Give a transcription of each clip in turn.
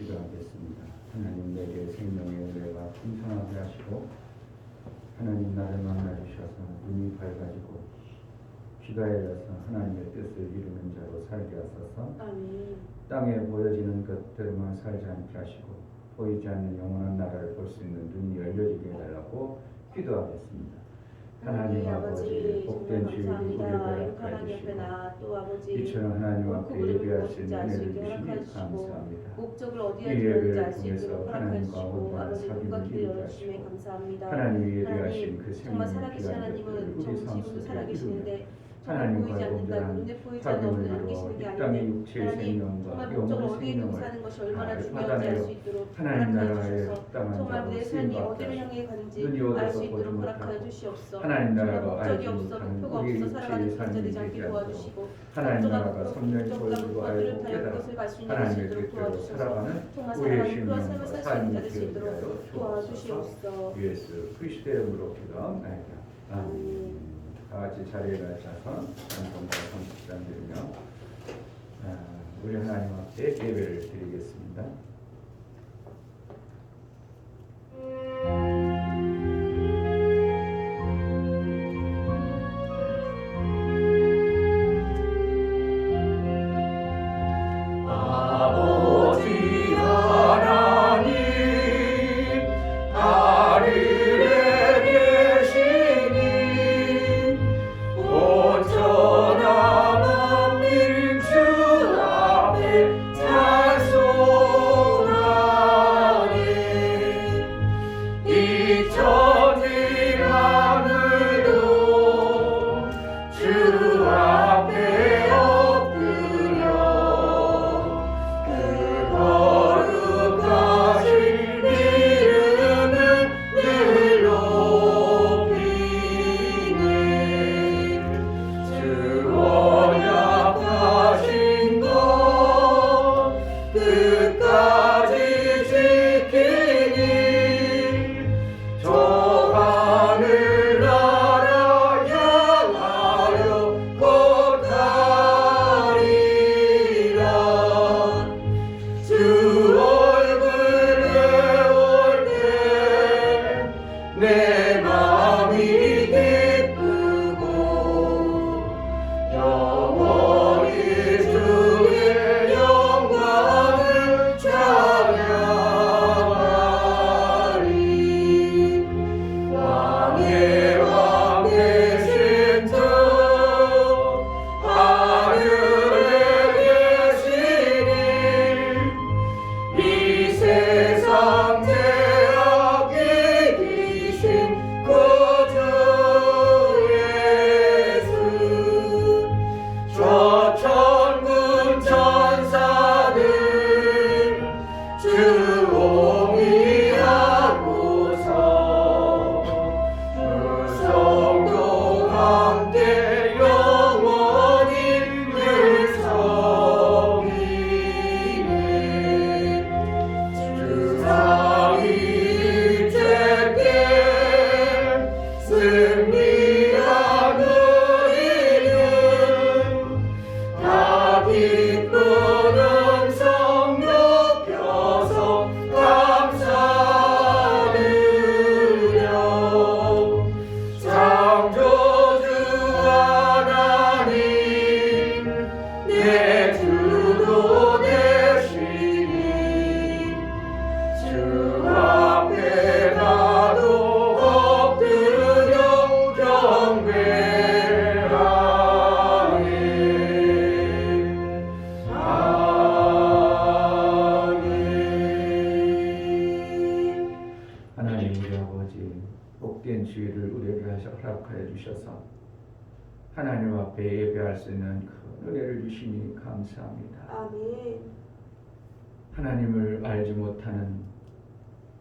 기도하겠습니다. 하나님 내게 생명의 은혜가 풍성하게 하시고 하나님 나를 만나 주셔서 눈이 밝아지고 귀가 열려서 하나님의 뜻을 이루는 자로 살게 하소서. 아멘. 땅에 보여지는 것들만 살지 않게 하시고 보이지 않는 영원한 나라를 볼 수 있는 눈이 열려지게 해달라고 기도하겠습니다. 하나님 아버지 복된 주일이 우리에게 허락해 주시고 이처럼 하나님 앞에 예배할 수 있는 은혜를 주시니 감사합니다. 목적을 어디에 이 두었는지 예배를 알 수 통해서 있도록 허락해 하나님과 주시고 온전한 아버지 눈과 사귐을 귀를 이루게 열어주심에 하시고 감사합니다. 하나님이 예배하신 그 정말 생명의 살아계신 귀한 하나님은 것들을 우리 삶 지금도 속에 살아계시는데 하나님과 보이지 않는다고 온전한 눈에 보이지 않는 사귐을 없는 안 이루어 계시는 게 이 땅의 아닌데 육체의 하나님 생명과 정말 목적을 영혼의 어디에 두고 생명을 사는 것이 얼마나 다 중요한지 알 받아내어 수 있도록 하나님 허락하여 나라에 주셔서 합당한 정말 자로 내 삶이 쓰임받게 어디를 하시고 향해 가는지 눈이 알 어두워서 수 보지 있도록 허락하여 못하고 주시옵소서. 하나님 정말 나라가 목적이 알지 없어 못하는 목표가 우리 없어 육체의 살아가는 그런 삶이 자들이 않게 되지 않도록 도와주시고 하나님 나라가 목적과 선명히 목적과 보이고 목표를 알고 다여 깨달아 그것을 갈 수 있는 하나님의 것이 있도록 뜻대로 도와주셔서 살아가는 정말 우리의 살아가는 그런 삶을 신명과 살 수 있는 삶이 자들 수 되게 있도록 하여 도와주시옵소서. 주옵소서. 예수 그리스도의 이름으로 기도하옵나이다. 아멘. 다 같이 자리에 앉아서 찬송과 선식장 드리며 우리 하나님 앞에 예배를 드리겠습니다. 하나님 앞에 예배할 수 있는 큰 은혜를 주시니 감사합니다. 아멘. 하나님을 알지 못하는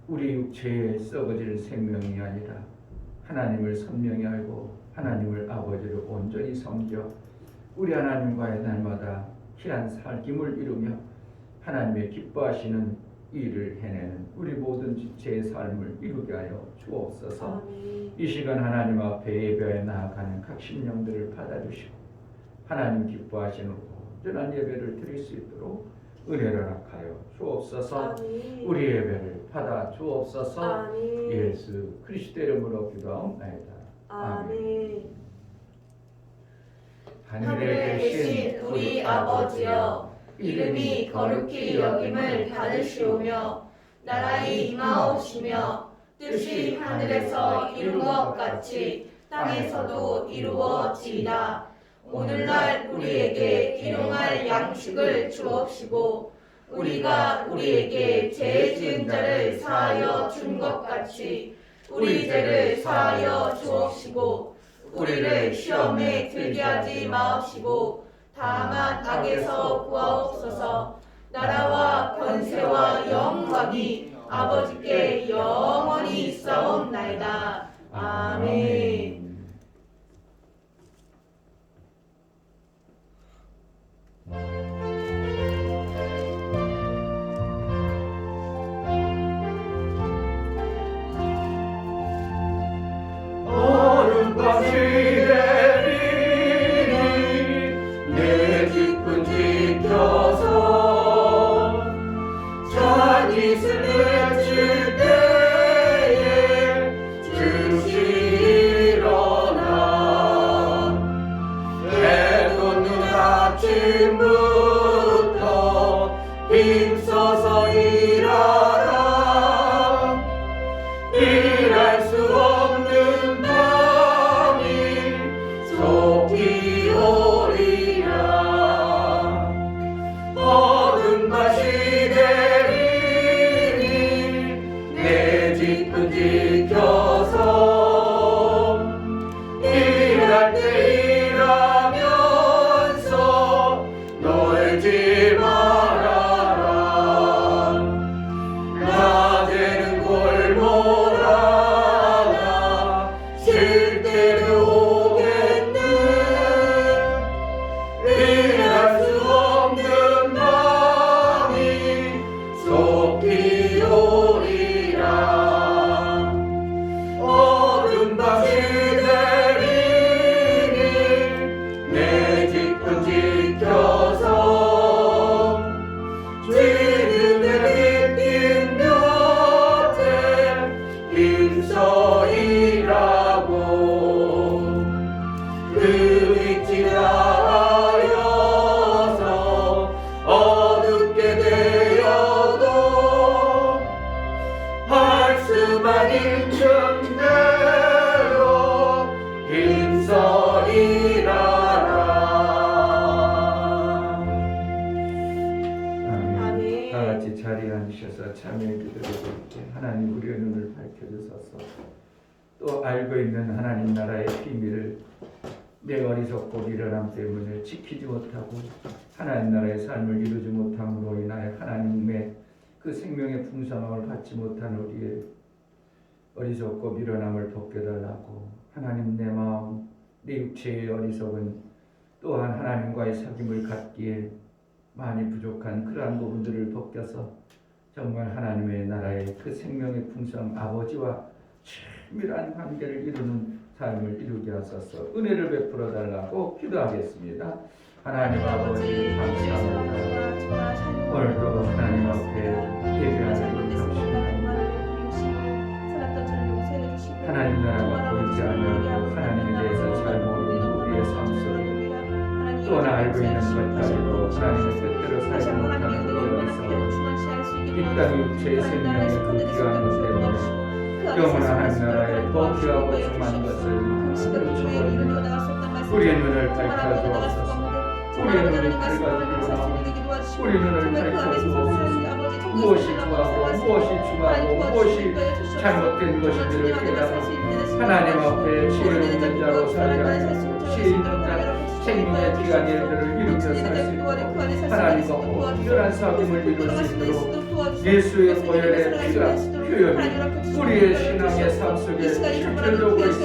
우리 육체의 썩어질 생명이 아니라 하나님을 선명히 알고 하나님을 아버지를 온전히 섬겨 우리 하나님과의 날마다 귀한 살김을 이루며 하나님의 기뻐하시는 일을 해내는 우리 모든 지체의 삶을 이루게 하여 주옵소서. 아멘. 이 시간 하나님 앞에 예배에 나아가는 각 심령들을 받아주시고 하나님 기뻐하시는 온전한 예배를 드릴 수 있도록 은혜를 허락하여 주옵소서. 아멘. 우리 예배를 받아 주옵소서. 아멘. 예수 그리스도 이름으로 기도하옵나이다. 아멘. 하늘에 계신 우리 아버지여, 이름이 거룩히 여김을 받으시오며 나라의 임하옵시며 뜻이 하늘에서 이룬 것 같이 땅에서도 이루어지이다. 오늘날 우리에게 일용할 양식을 주옵시고 우리가 우리에게 죄 지은 자를 사하여 준 것 같이 우리 죄를 사하여 주옵시고 우리를 시험에 들게 하지 마옵시고 다만 악에서 구하옵소서. 나라와 권세와 영광이 아버지께 영원히 있사옵나이다. 아멘. 어른밤이 내리니 내 뒷문 지켜서 잔이슬 외칠 때에 즉시 일어나 해돋는 아침부터 힘써서 일하라. 일할 수 없는 밤이 속히 오리라. 어른 맛이 내리니 내 뒷문 지켜서 일할 때 일하면서 놀지 말아라. 낮에는 골몰하나 쉴 때는 오겠네. 일할 수 없는 밤이 속히 오리라. 어른밤이 내리니 내 뒷문 지켜서 쥐는 내 뒷긴 곁에 힘써 일하고 그 위치 하여서 어둡게 되어도 할 수만 있는 대로 힘써 일하라. 아멘. 다 같이 자리에 앉으셔서 참여의 기도를 드릴게. 하나님 우리의 눈을 밝혀주소서. 또 알고 있는 하나님 나라의 비밀을 내 어리석고 미련함 때문에 지키지 못하고 하나님 나라의 삶을 이루지 못함으로 인하여 하나님의 그 생명의 풍성함을 받지 못한 우리의 어리석고 미련함을 벗겨달라고. 하나님 내 마음 내 육체의 어리석은 또한 하나님과의 사귐을 갖기에 많이 부족한 그러한 부분들을 벗겨서 정말 하나님의 나라의 그 생명의 풍성 아버지와 친밀한 관계를 이루는 삶을 이루게 하소서. 은혜를 베풀어 달라고 기도하겠습니다. 하나님 아버지 감사합니다. 오늘도 하나님 앞에 예배하는 우리 당신을 하나님 나라가 보이지 않는 하나님에 대해서 잘 모르는 우리의 삶 속에 또나 알고 있는 것까지도 하나님의 뜻대로 살지 못하는 우리의 어리석음, 이 땅 육체의 생명의 그 귀한 것 때문에 영원한 하나님 나라에 더 귀하고 충만한 것을 놓쳐버립니다. 우리의 눈을 밝혀주옵소서. 우리의 눈을 밝아주옵소서. 우리의 눈을 밝혀주옵소서. 무엇이 좋아하고 무엇이 중하고 무엇이 잘못된 것인지를 깨달아 하나님 앞에 지혜 있는 자로 살자. 지혜 있는 자 생명의 귀한 일들을 일으켜 살 수 있도록 하나님과 온전한 사귐을 이룰 수 있도록 예수의 보혈의 피가 표현이 우리의 신앙의 삶 속에 실질적으로 있어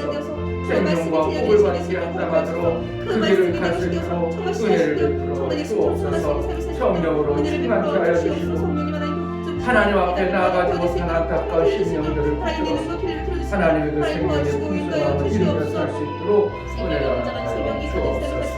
생명과 복을 받게 한다마도록 그 길을 갈 수 있도록 은혜를 베풀어 주옵소서. 성령으로 충만케 하여 주시고 하나님 앞에 나아가지 못한 안타까운 심령들을 붙들어 하나님의 그 생명의 풍성함을 이루며 살 수 있도록 은혜를 하여 주옵소서.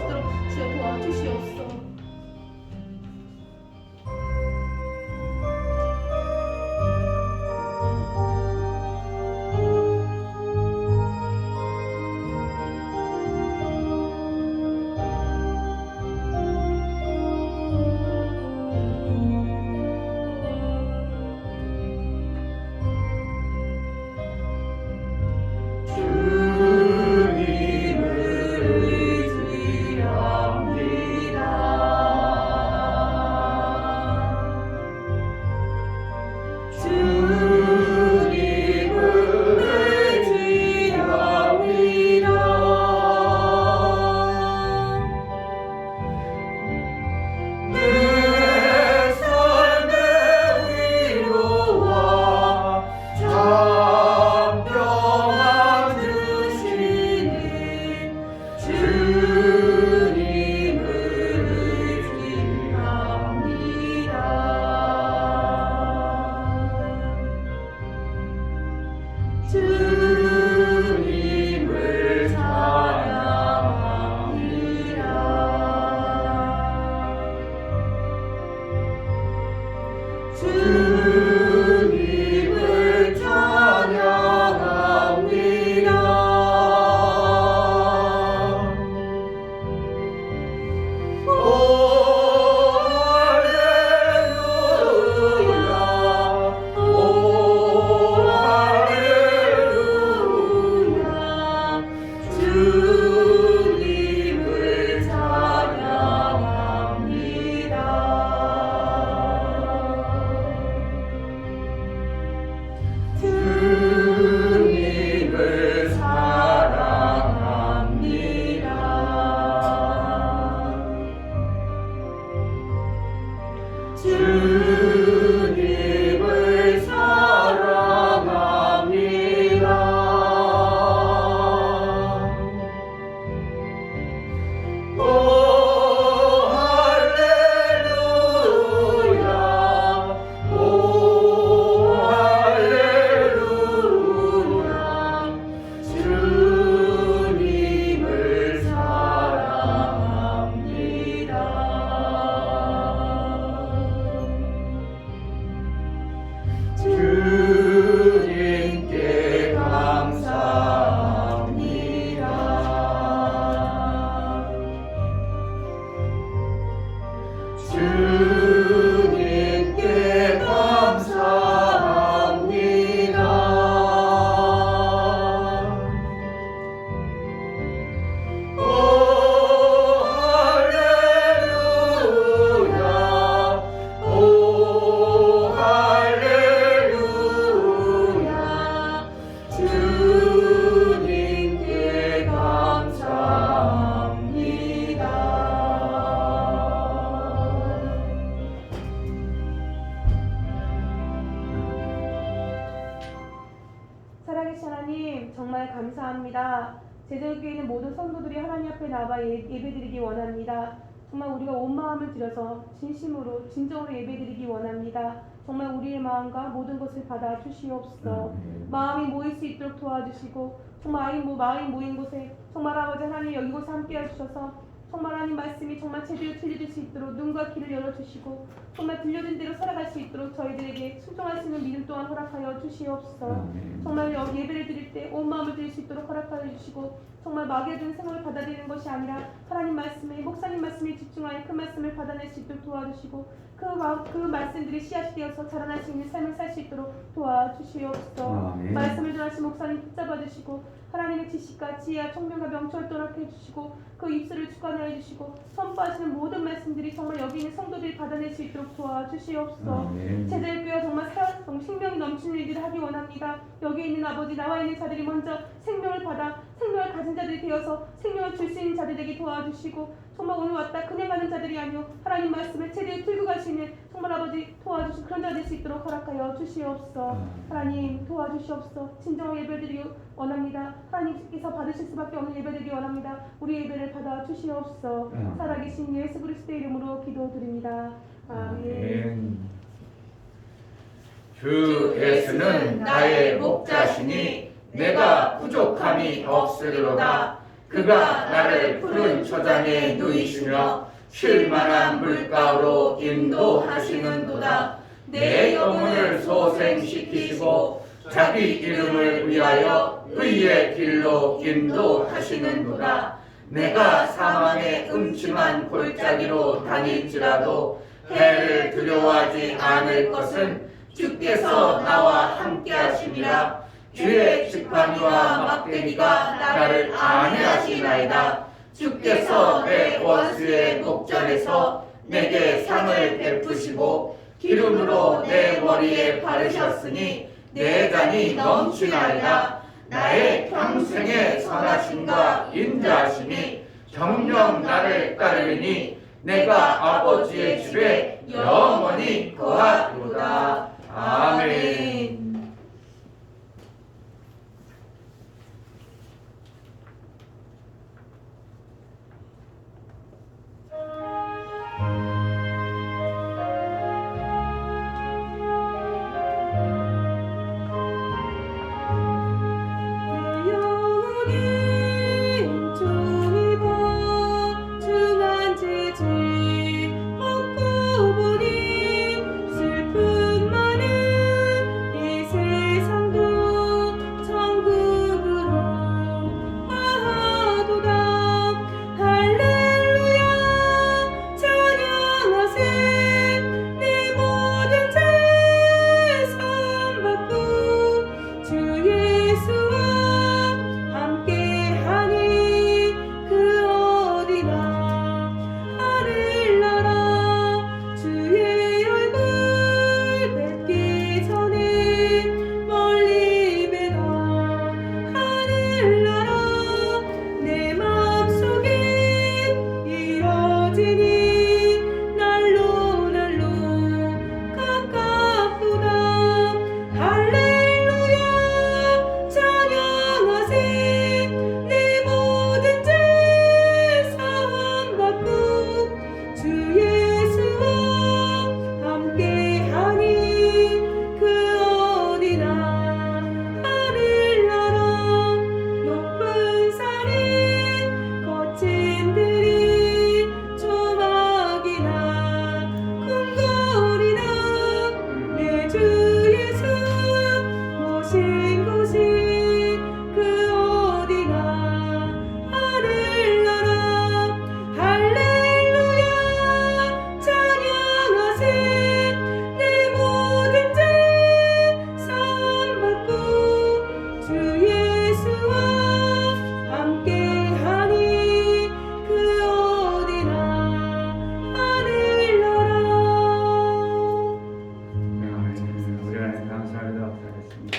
주님을 찬양합니다. 오 할렐루야 오 할렐루야 주님을 찬양합니다. 주님을 사랑합니다. 주님을 사랑합니다. 오 할렐루야 오 할렐루야 주님을 사랑합니다. 주님께 감사합니다. 주님께 감사합니다. 오 할렐루야 오 할렐루야 주님께 감사합니다. 살아계신 하나님 정말 감사합니다. 제자교회 있는 모든 성도들이 하나님 앞에 나와 예배드리기 원합니다. 정말 우리가 온 마음을 들여서 진심으로 진정으로 예배드리기 원합니다. 정말 우리의 마음과 모든 것을 받아 주시옵소서. 마음이 모일 수 있도록 도와주시고 정말 마음이 모인 곳에 정말 아버지 하나님 여기곳에 함께 해주셔서 정말 하나님 말씀이 정말 제대로 들려질 수 있도록 눈과 귀를 열어주시고 정말 들려진 대로 살아갈 수 있도록 저희들에게 순종할 수 있는 믿음 또한 허락하여 주시옵소서. 정말 예배를 드릴 때 온 마음을 드릴 수 있도록 허락하여 주시고 정말 마귀에 든 생각을 받아들이는 것이 아니라 하나님 말씀에 목사님 말씀에 집중하여 그 말씀을 받아낼 수 있도록 도와주시고 그 말씀들이 씨앗이 되어서 자라날 수 있는 삶을 살 수 있도록 도와주시옵소서. 말씀을 전하신 목사님 붙잡아 주시고 하나님의 지식과 지혜와 총명과 명철을 떠나게 해주시고 그 입술을 주관하여 주시고 선포하시는 모든 말씀들이 정말 여기 있는 성도들이 받아낼 수 있도록 도와주시옵소서. 제자교회가 정말 생명이 넘치는 일들을 하기 원합니다. 여기 있는 아버지 나와 있는 자들이 먼저 생명을 받아 생명을 가진 자들이 되어서 생명을 줄 수 있는 자들에게 도와주시고 정말 오늘 왔다 그냥 가는 자들이 아니오 하나님 말씀을 제대로 들고 갈 수 있는 정말 아버지 도와주시고 그런 자 될 수 있도록 허락하여 주시옵소서. 하나님 도와주시옵소서. 진정한 예배드리기 원합니다. 하나님께서 받으실 수밖에 없는 예배드리기 원합니다. 우리 예배를 받아 주시옵소서. 살아계신 예수 그리스도의 이름으로 기도드립니다. 아멘. 주 예수는 나의 목자시니 내가 부족함이 없으리로다. 그가 나를 푸른 초장에 누이시며 쉴만한 물가로 인도하시는도다. 내 영혼을 소생시키시고 자기 이름을 위하여 의의 길로 인도하시는도다. 내가 사망의 음침한 골짜기로 다닐지라도 해를 두려워하지 않을 것은 주께서 나와 함께 하심이라. 주의 지팡이와 막대기가 나를 안위하시나이다. 주께서 내 원수의 목전에서 내게 상을 베푸시고 기름으로 내 머리에 바르셨으니 내 잔이 넘치나이다. 나의 평생의 선하심과 인자하심이 정녕 나를 따르리니 내가 아버지의 집에 영원히 거하리로다. 아멘. 슬픈 주 예수 모신 곳이 그 어디나 하늘나라 할렐루야 찬양하세 내 모든 죄 사함받고 주 예수와 함께하니 그 어디나 하늘나라. 우리 하나님 감사합니다. 기도하겠습니다.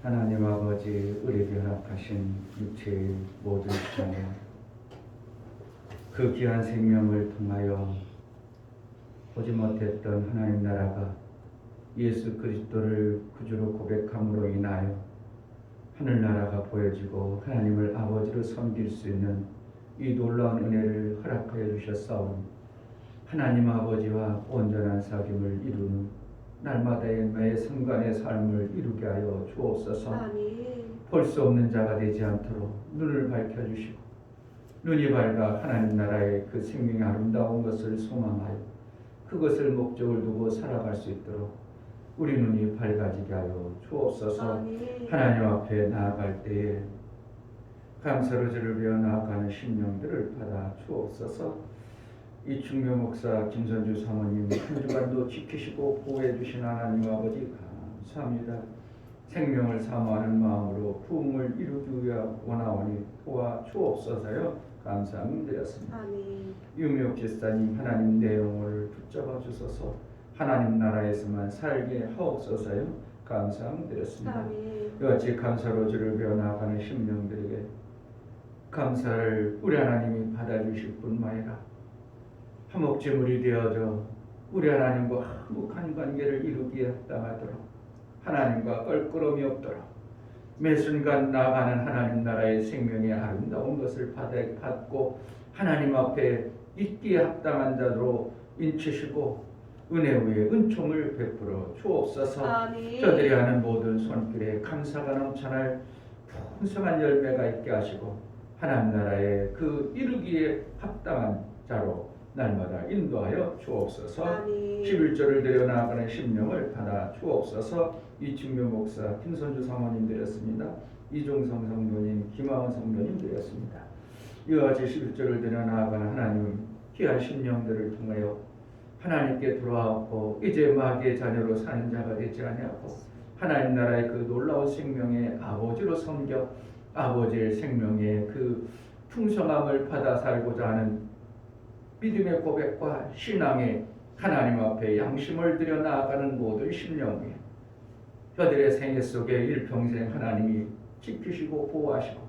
하나님 아버지, 우리에게 허락하신 육체의 모든 시간에 그 귀한 생명을 통하여 보지 못했던 하나님 나라가 예수 그리스도를 구주로 고백함으로 인하여 하늘나라가 보여지고 하나님을 아버지로 섬길 수 있는 이 놀라운 은혜를 허락하여 주셨사오니 하나님 아버지와 온전한 사귐을 이루는 날마다의 매 순간의 삶을 이루게 하여 주옵소서. 볼 수 없는 자가 되지 않도록 눈을 밝혀주시고 눈이 밝아 하나님 나라의 그 생명의 아름다운 것을 소망하여 그것을 목적을 두고 살아갈 수 있도록 우리 눈이 밝아지게 하여 주옵소서. 하나님 앞에 나아갈 때에 감사로 주를 배워 나아가는 심령들을 받아 주옵소서. 이충묘 목사 김선주 사모님 한 주간도 지키시고 보호해 주신 하나님 아버지 감사합니다. 생명을 사모하는 마음으로 부흥을 이루기 위해 원하오니 도와 주옵소서요. 감사드렸습니다. 유미옥 집사님 하나님 내 영혼을 붙잡아 주소서. 하나님 나라에서만 살게 하옵소서요. 감사드렸습니다. 이와 같이 감사로 주를 배워 나아가는 심령들에게 감사를 우리 하나님이 받아주실 뿐만 아니라 화목제물이 되어져 우리 하나님과 화목한 관계를 이루기에 합당하도록 하나님과 껄끄러움이 없도록 매 순간 나아가는 하나님 나라의 생명의 아름다운 것을 받고 하나님 앞에 있기에 합당한 자로 인치시고 은혜 위에 은총을 베풀어 주옵소서. 저들이 하는 모든 손길에 감사가 넘쳐날 풍성한 열매가 있게 하시고 하나님 나라의 그 이루기에 합당한 자로 날마다 인도하여 주옵소서. 11조를 드려 나아가는 심령을 받아 주옵소서. 이충묘 목사 김선주 사모님 드렸습니다. 이종성 성도님, 김하원 성도님 드렸습니다. 이와 같이 11조를 드려 나아가는 하나님 귀한 심령들을 통하여 하나님께 돌아왔고 이제 마귀의 자녀로 사는 자가 되지 아니하고 하나님 나라의 그 놀라운 생명의 아버지로 섬겨 아버지의 생명의 그 풍성함을 받아 살고자 하는 믿음의 고백과 신앙의 하나님 앞에 양심을 들여 나아가는 모든 심령 위에 저들의 생애 속에 일평생 하나님이 지키시고 보호하시고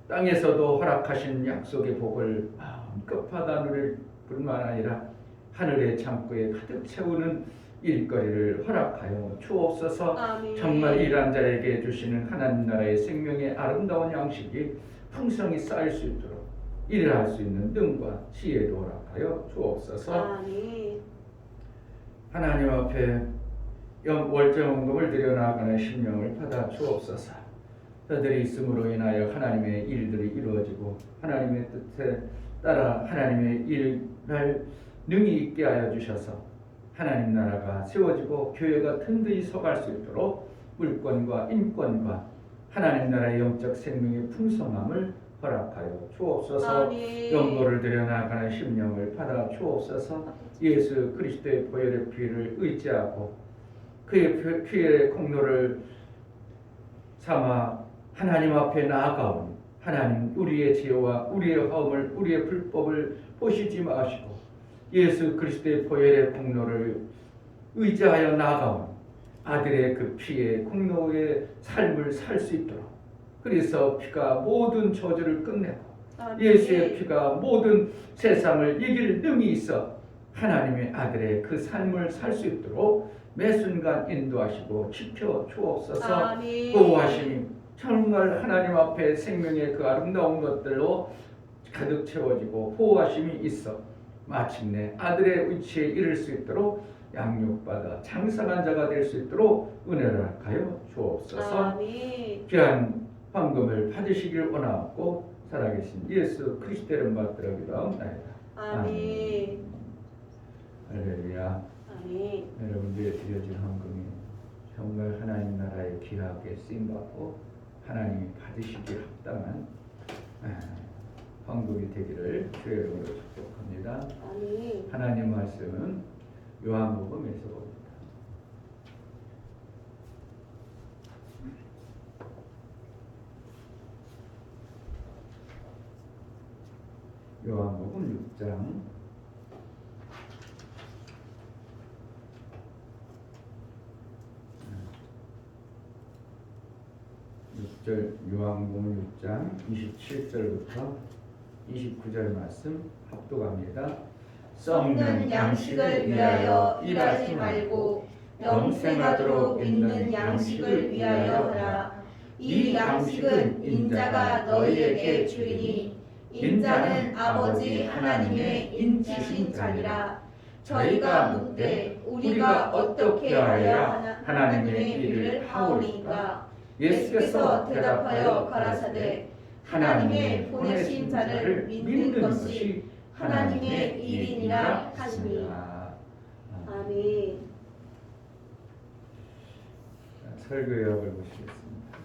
땅에서도 허락하신 약속의 복을 마음껏 받아 누릴 뿐만 아니라 하늘의 창고에 가득 채우는 일거리를 허락하여 주옵소서. 정말 일한 자에게 주시는 하나님 나라의 생명의 아름다운 양식이 풍성히 쌓일 수 있도록 일을 할 수 있는 능과 지혜도 허락하여 주옵소서. 하나님 앞에 월정원금을 드려 나아가는 심령을 받아 주옵소서. 저들이 있음으로 인하여 하나님의 일들이 이루어지고 하나님의 뜻에 따라 하나님의 일을 능히 있게 하여 주셔서 하나님 나라가 세워지고 교회가 든든히 서갈 수 있도록 물권과 인권과 하나님 나라의 영적 생명의 풍성함을 허락하여 주옵소서. 영도를 드려 나아가는 심령을 받아 주옵소서. 예수 그리스도의 보혈의 피를 의지하고 그의 피의 공로를 삼아 하나님 앞에 나아가오니 하나님 우리의 죄와 우리의 허물 우리의 불법을 보시지 마시고 예수 그리스도의 보혈의 공로를 의지하여 나아가오니 아들의 그 피의 공로의 삶을 살 수 있도록 그래서 피가 모든 저주를 끝내고 예수의 피가 모든 세상을 이길 능이 있어 하나님의 아들의 그 삶을 살 수 있도록 매 순간 인도하시고 지켜 주옵소서. 보호하심이 정말 하나님 앞에 생명의 그 아름다운 것들로 가득 채워지고 보호하심이 있어 마침내 아들의 위치에 이를 수 있도록 양육받아 장성한 자가 될 수 있도록 은혜를 하여 주옵소서. 귀한 황금을 받으시길 원하옵고 살아계신 예수 그리스도의 이름 받들어 기도하옵나이다. 아멘. 할렐루야. 아멘. 여러분들이 드려진 헌금이 정말 하나님 나라에 귀하게 쓰임받고 하나님이 받으시기에 합당한 헌금이 되기를 주의 이름으로 축복합니다. 아멘. 하나님 말씀은 요한복음에서 봅니다. 요한복음 6장 6절 요한복음 6장 27절부터 29절 말씀 합독합니다. 썩는 양식을 위하여 일하지 말고 영생하도록 있는 양식을 위하여 하라. 이 양식은 인자가 너희에게 주리니 인자는 아버지 하나님의 인치신 자니라. 저희가 묻되 우리가 어떻게 하여야 하나님의 일을 하오리까? 예수께서 대답하여 가라사대 하나님의 보내신 자를 믿는 것이 하나님의 일이니라 하시니. 아멘. 설교 요약을 보시겠습니다.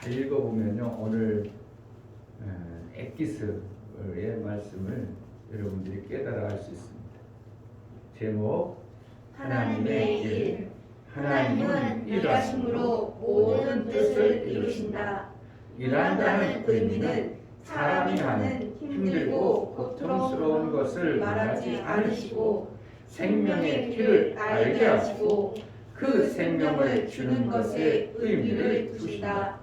잘 읽어보면요, 오늘 엑기스의 말씀을 여러분들이 깨달아 알 수 있습니다. 제목 하나님의 일. 하나님은 일하심으로 모든 뜻을 이루신다. 일한다는 의미는 사람이 하는 힘들고 고통스러운 것을 말하지 않으시고 생명의 길을 알게 하시고 그 생명을 주는 것에 의미를 두신다.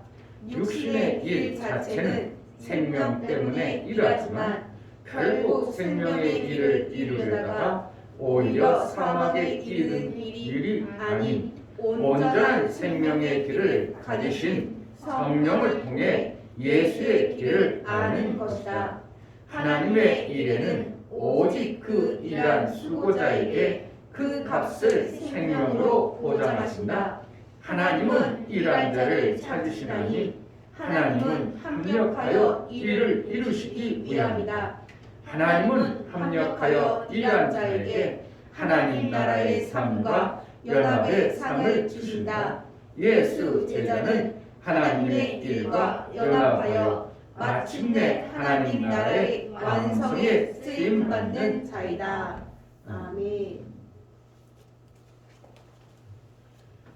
육신의 일 자체는 생명 때문에 일하지만 결국 생명의 일을 이루려다가 오히려 사막에 이르는 일이 아닌 온전한 생명의 길을 가지신 성령을 통해 예수의 길을 아는 것이다. 하나님의 일에는 오직 그 일한 수고자에게 그 값을 생명으로 보장하신다. 하나님은 일한 자를 찾으시나니 하나님은 합력하여 일을 이루시기 위함이다. 하나님은 합력하여 일한 자에게 하나님 나라의 삶과 연합의 상을 주신다. 예수 제자는 하나님의 일과 연합하여 마침내 하나님 나라의 완성에 쓰임받는 자이다. 아멘.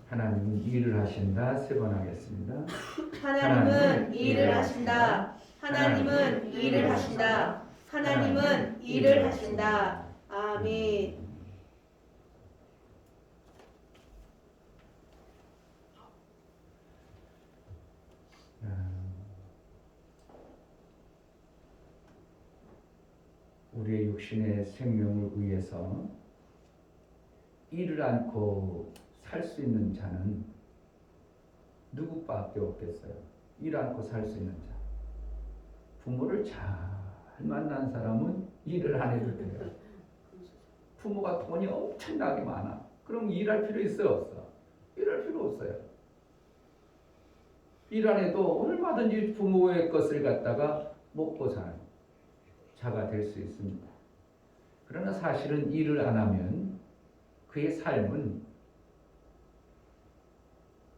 하나님은 일을 하신다. 세 번 하겠습니다. 하나님은 일을 하신다. 하나님은 일을 하신다. 하나님은 일을 하신다. 아멘. 우리의 육신의 생명을 위해서 일을 않고 살 수 있는 자는 누구밖에 없겠어요? 일 않고 살 수 있는 자. 부모를 잘 만난 사람은 일을 안 해도 돼요. 부모가 돈이 엄청나게 많아. 그럼 일할 필요 있어요? 없어? 일할 필요 없어요. 일 안 해도 얼마든지 부모의 것을 갖다가 먹고 사는 자가 될 수 있습니다. 그러나 사실은 일을 안 하면 그의 삶은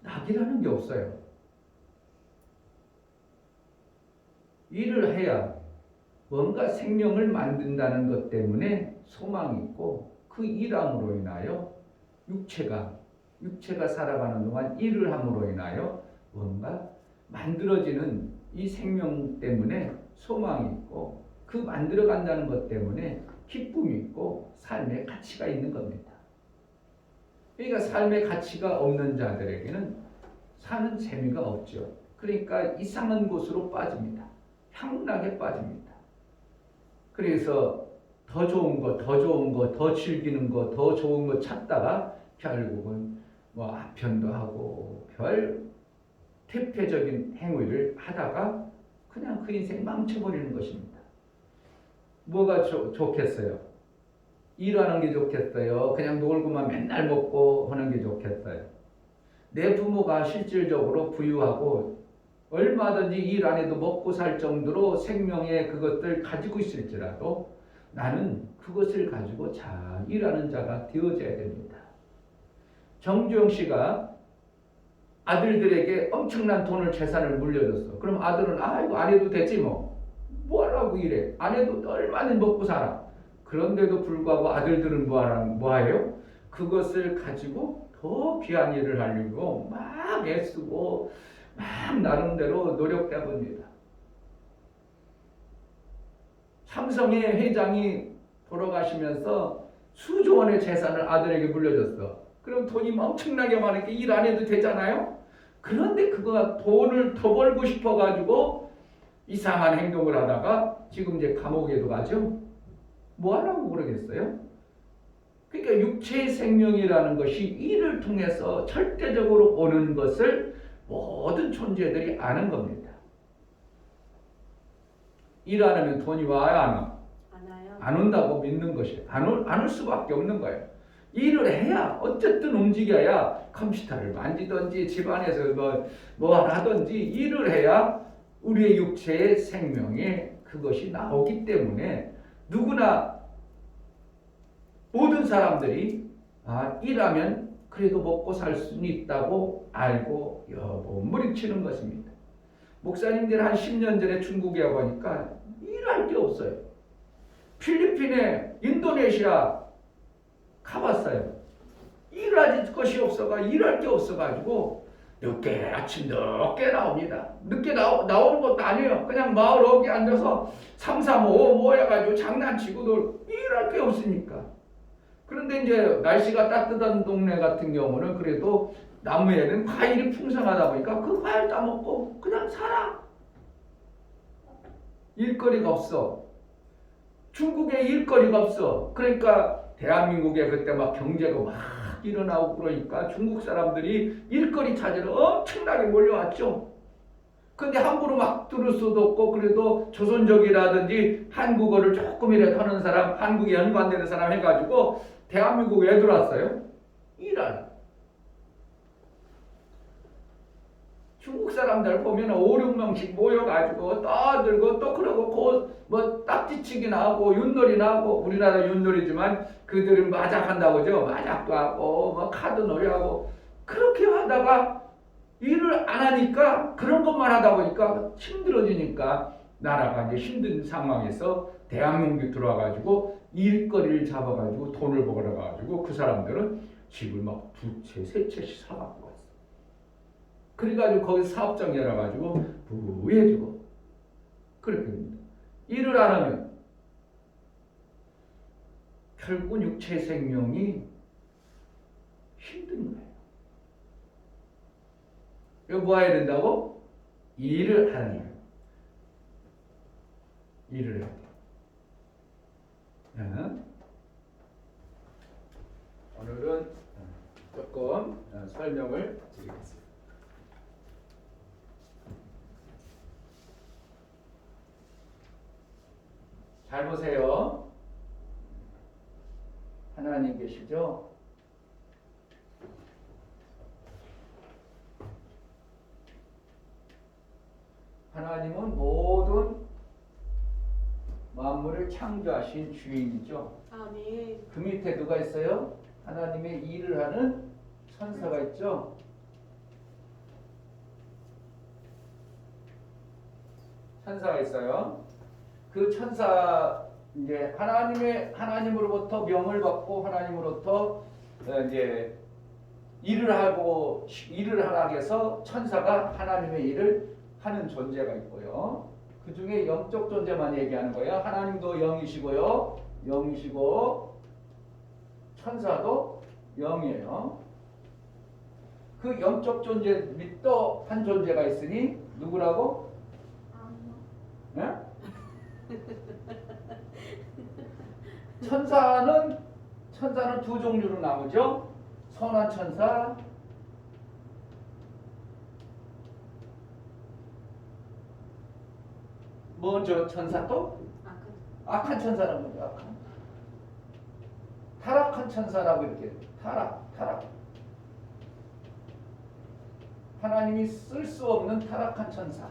낙이라는 게 없어요. 일을 해야 뭔가 생명을 만든다는 것 때문에 소망이 있고 그 일함으로 인하여 육체가 살아가는 동안 일을 함으로 인하여 뭔가 만들어지는 이 생명 때문에 소망이 있고 그 만들어간다는 것 때문에 기쁨이 있고 삶의 가치가 있는 겁니다. 그러니까 삶의 가치가 없는 자들에게는 사는 재미가 없죠. 그러니까 이상한 곳으로 빠집니다. 향락에 빠집니다. 그래서 더 좋은 거, 더 즐기는 거, 더 좋은 거 찾다가 결국은 아편도 하고 별 대표적인 행위를 하다가 그냥 그 인생 망쳐버리는 것입니다. 뭐가 좋겠어요? 일하는 게 좋겠어요? 그냥 놀고만 맨날 먹고 하는 게 좋겠어요? 내 부모가 실질적으로 부유하고 얼마든지 일 안 해도 먹고 살 정도로 생명의 그것들 가지고 있을지라도 나는 그것을 가지고 잘 일하는 자가 되어져야 됩니다. 정주영 씨가 아들들에게 엄청난 돈을 재산을 물려줬어. 그럼 아들은 아이고 안 해도 되지 뭐 하라고 이래. 안 해도 얼마나 먹고 살아. 그런데도 불구하고 아들들은 뭐해요? 그것을 가지고 더 귀한 일을 하려고 막 애쓰고 막 나름대로 노력해 봅니다. 삼성의 회장이 돌아가시면서 수조 원의 재산을 아들에게 물려줬어. 그럼 돈이 엄청나게 많으니까 일 안 해도 되잖아요. 그런데 그가 돈을 더 벌고 싶어가지고 이상한 행동을 하다가 지금 이제 감옥에도 가죠. 뭐 하라고 그러겠어요? 그러니까 육체의 생명이라는 것이 일을 통해서 절대적으로 오는 것을 모든 존재들이 아는 겁니다. 일 안 하면 돈이 와야 안 와? 안 온다고 믿는 것이에요. 안 올 수밖에 없는 거예요. 일을 해야 어쨌든 움직여야 컴퓨터를 만지든지 집안에서 뭐 하든지 일을 해야 우리의 육체의 생명에 그것이 나오기 때문에 누구나 모든 사람들이 일하면 그래도 먹고 살 수는 있다고 알고 몸부림치는 것입니다. 목사님들 한 10년 전에 중국에 와보니까 일할 게 없어요. 필리핀에 인도네시아 가봤어요. 일할 것이 없어가 일할 게 없어가지고 아침 늦게 나옵니다. 늦게 나오는 것도 아니에요. 그냥 마을 어귀 앉아서 3, 3, 5 모여가지고 장난치고도 일할 게 없으니까. 그런데 이제 날씨가 따뜻한 동네 같은 경우는 그래도 나무에는 과일이 풍성하다 보니까 그 과일 따먹고 그냥 살아. 일거리가 없어. 중국에 일거리가 없어. 그러니까 대한민국에 그때 막 경제가 막 일어나고 그러니까 중국 사람들이 일거리 찾으러 엄청나게 몰려왔죠. 근데 함부로 막 들을 수도 없고 그래도 조선족이라든지 한국어를 조금이라도 하는 사람, 한국에 연관되는 사람 해가지고 대한민국 왜 들어왔어요? 일하러. 중국 사람들 보면 5, 6명씩 모여가지고 떠들고 또 그러고 뭐 딱지치기나 하고 윷놀이나 하고 우리나라 윷놀이지만 그들은 마작한다고 그죠? 마작도 하고 뭐 카드놀이 하고 그렇게 하다가 일을 안 하니까 그런 것만 하다 보니까 힘들어지니까 나라가 이제 힘든 상황에서 대한민국에 들어와가지고 일거리를 잡아가지고 돈을 벌어가지고 그 사람들은 집을 막 2채, 3채씩 사갖고 왔어. 그래가지고 거기서 사업장 열어가지고 부해주고 그렇게 됩니다. 일을 안 하면 결국 육체 생명이 힘든 거예요. 이거 뭐 해야 된다고? 일을 하는 거예요. 일을 해야 돼요. 오늘은 조금 설명을 드리겠습니다. 잘 보세요. 하나님 계시죠? 하나님은 모든 만물을 창조하신 주인이죠. 아멘. 그 밑에 누가 있어요? 하나님의 일을 하는 천사가 있죠. 천사가 있어요. 그 천사 이제 하나님으로부터 명을 받고 하나님으로부터 이제 일을 하기 위해서 천사가 하나님의 일을 하는 존재가 있고요. 그 중에 영적 존재만 얘기하는 거예요. 하나님도 영이시고요. 영이시고 천사도 영이에요. 그 영적 존재 및 또 한 존재가 있으니 누구라고? 네? 천사는 두 종류로 나오죠. 선한 천사, 먼저 천사 또 악한 천사라는 거죠. 악한. 타락한 천사라고 이렇게 타락. 하나님이 쓸 수 없는 타락한 천사.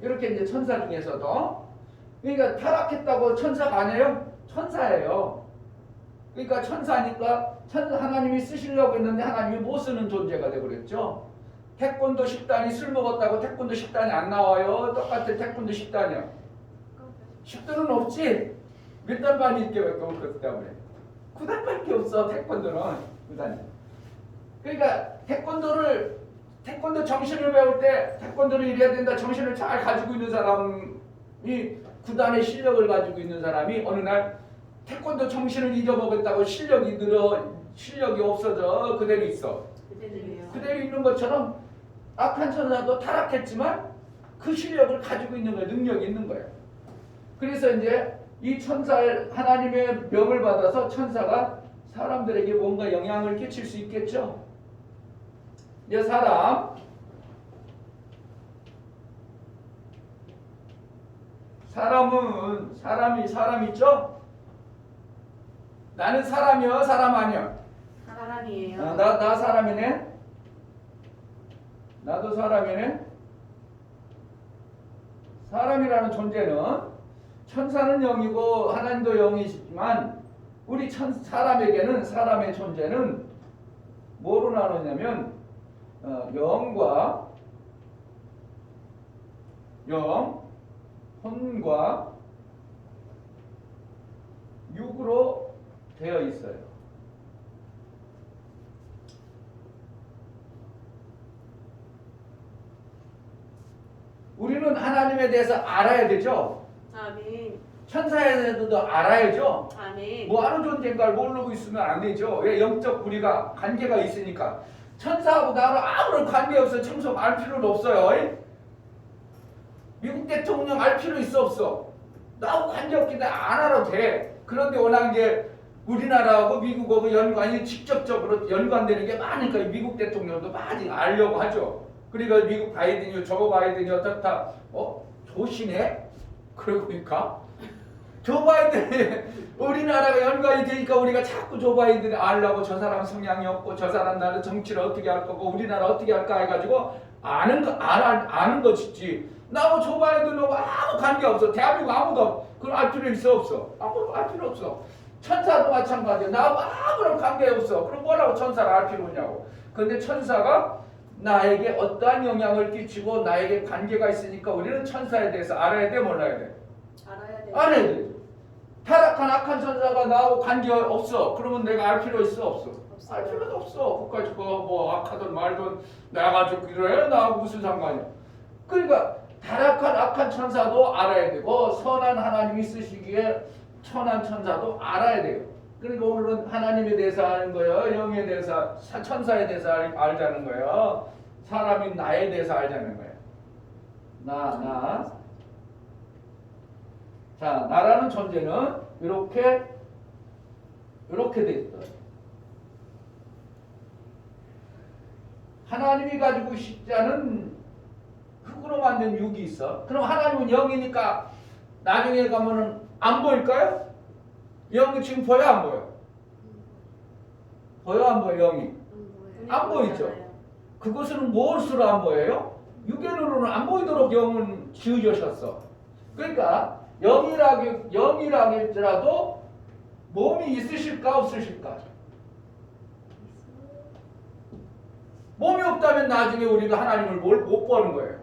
이렇게 이제 천사 중에서도 그러니까 타락했다고 천사가 아니에요? 천사예요. 그러니까 천사니까 하나님이 쓰시려고 했는데 하나님이 못 쓰는 존재가 되어버렸죠. 태권도 10단이 술 먹었다고 태권도 10단이 안 나와요. 똑같아 태권도 10단이야. 10단은 없지. 몇 단반이 있게 그것 때문에 9단밖에 없어. 태권도는 9단이. 그러니까 태권도 정신을 배울 때 태권도를 이래야 된다. 정신을 잘 가지고 있는 사람이 9단의 실력을 가지고 있는 사람이 어느 날 태권도 정신을 잊어먹었다고 실력이 없어져 그대로 있어. 그대로 있는 것처럼 악한 천사도 타락했지만 그 실력을 가지고 있는 거예요. 능력이 있는 거예요. 그래서 이제 이 하나님의 명을 받아서 천사가 사람들에게 뭔가 영향을 끼칠 수 있겠죠. 이제 사람 있죠? 나는 사람이야, 사람 아니야? 사람이에요. 나 사람이네? 나도 사람이네? 사람이라는 존재는 천사는 영이고 하나님도 영이지만 우리 사람에게는 사람의 존재는 뭐로 나누냐면 영과 혼과 육으로 되어 있어요. 우리는 하나님에 대해서 알아야 되죠. 아멘. 천사에 대해서도 알아야죠. 아멘. 뭐 하는 존재인가를 모르고 있으면 안 되죠. 왜? 영적 우리가 관계가 있으니까. 천사하고 나는 아무런 관계 없어요. 청소 알 필요는 없어요. 미국 대통령 알 필요 있어 없어? 나하고 관계 없기 때문에 안 알아도 돼. 그런데 워낙 이제 우리나라하고 미국하고 연관이 직접적으로 연관되는 게 많으니까 미국 대통령도 많이 알려고 하죠. 그러니까 미국 바이든이 저 바이든이 어떻다 조시네? 그러니까 조 바이든이 우리나라가 연관이 되니까 우리가 자꾸 조 바이든이 알려고 저 사람 성향이 없고 저 사람 나는 정치를 어떻게 할 거고 우리나라 어떻게 할까 해가지고 아는 것이지. 나하고 조 바이든하고 아무 관계 없어. 대한민국 아무도 그걸 알 필요 있어 없어? 아무도 알 필요 없어. 천사도 마찬가지야. 나하고 아무런 관계 없어. 그럼 뭐라고 천사를 알 필요 있냐고. 그런데 천사가 나에게 어떠한 영향을 끼치고 나에게 관계가 있으니까 우리는 천사에 대해서 알아야 돼, 몰라야 돼? 알아야 돼. 타락한 악한 천사가 나하고 관계 없어. 그러면 내가 알 필요 있어 없어? 알 필요도 없어. 그까지 뭐 악하든 말든 나가지고 그래 나하고 무슨 상관이야. 그러니까 타락한 악한 천사도 알아야 되고 선한 하나님이 쓰시기에 천한 천사도 알아야 돼요. 그러니까 오늘은 하나님에 대해서 아는 거예요. 영에 대해서, 천사에 대해서 알자는 거예요. 사람인 나에 대해서 알자는 거예요. 자, 나라는 존재는 이렇게 돼 있어요. 하나님이 가지고 싶자는 흙으로 만든 육이 있어. 그럼 하나님은 영이니까 나중에 가면은 안 보일까요? 영이 지금 보여 안 보여? 보여 안 보여 영이? 안 보이죠? 그것은 무엇으로 안 보여요? 육의 눈으로는 안 보이도록 영은 지으셨어. 그러니까 영이라도 몸이 있으실까 없으실까? 몸이 없다면 나중에 우리가 하나님을 못 보는 거예요.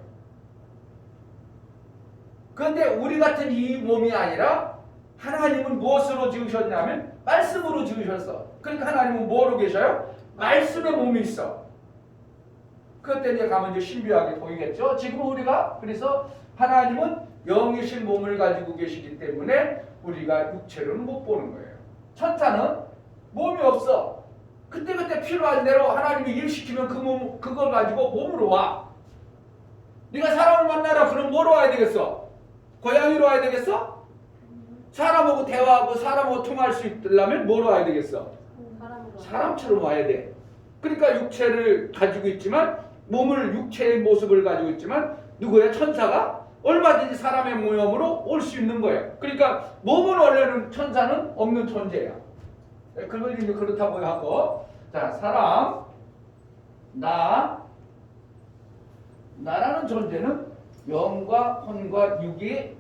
그런데 우리 같은 이 몸이 아니라 하나님은 무엇으로 지으셨냐면 말씀으로 지으셨어. 그러니까 하나님은 뭐로 계셔요? 말씀의 몸이 있어. 그때 이제 가면 이제 신비하게 보이겠죠. 지금 우리가 그래서 하나님은 영이신 몸을 가지고 계시기 때문에 우리가 육체로는 못 보는 거예요. 천사는 몸이 없어. 그때 필요한 대로 하나님이 일시키면 그걸 가지고 몸으로 와. 네가 사람을 만나라 그럼 뭐로 와야 되겠어? 고양이로 와야 되겠어? 사람하고 대화하고 사람하고 통할 수 있으려면 뭐로 와야 되겠어? 사람처럼 와야 돼. 그러니까 육체를 가지고 있지만 육체의 모습을 가지고 있지만 누구야? 천사가 얼마든지 사람의 모형으로 올 수 있는 거예요. 그러니까 몸은 원래는 천사는 없는 존재야. 그걸 이제 그렇다고 하고 자 사람 나라는 존재는 영과 혼과 육이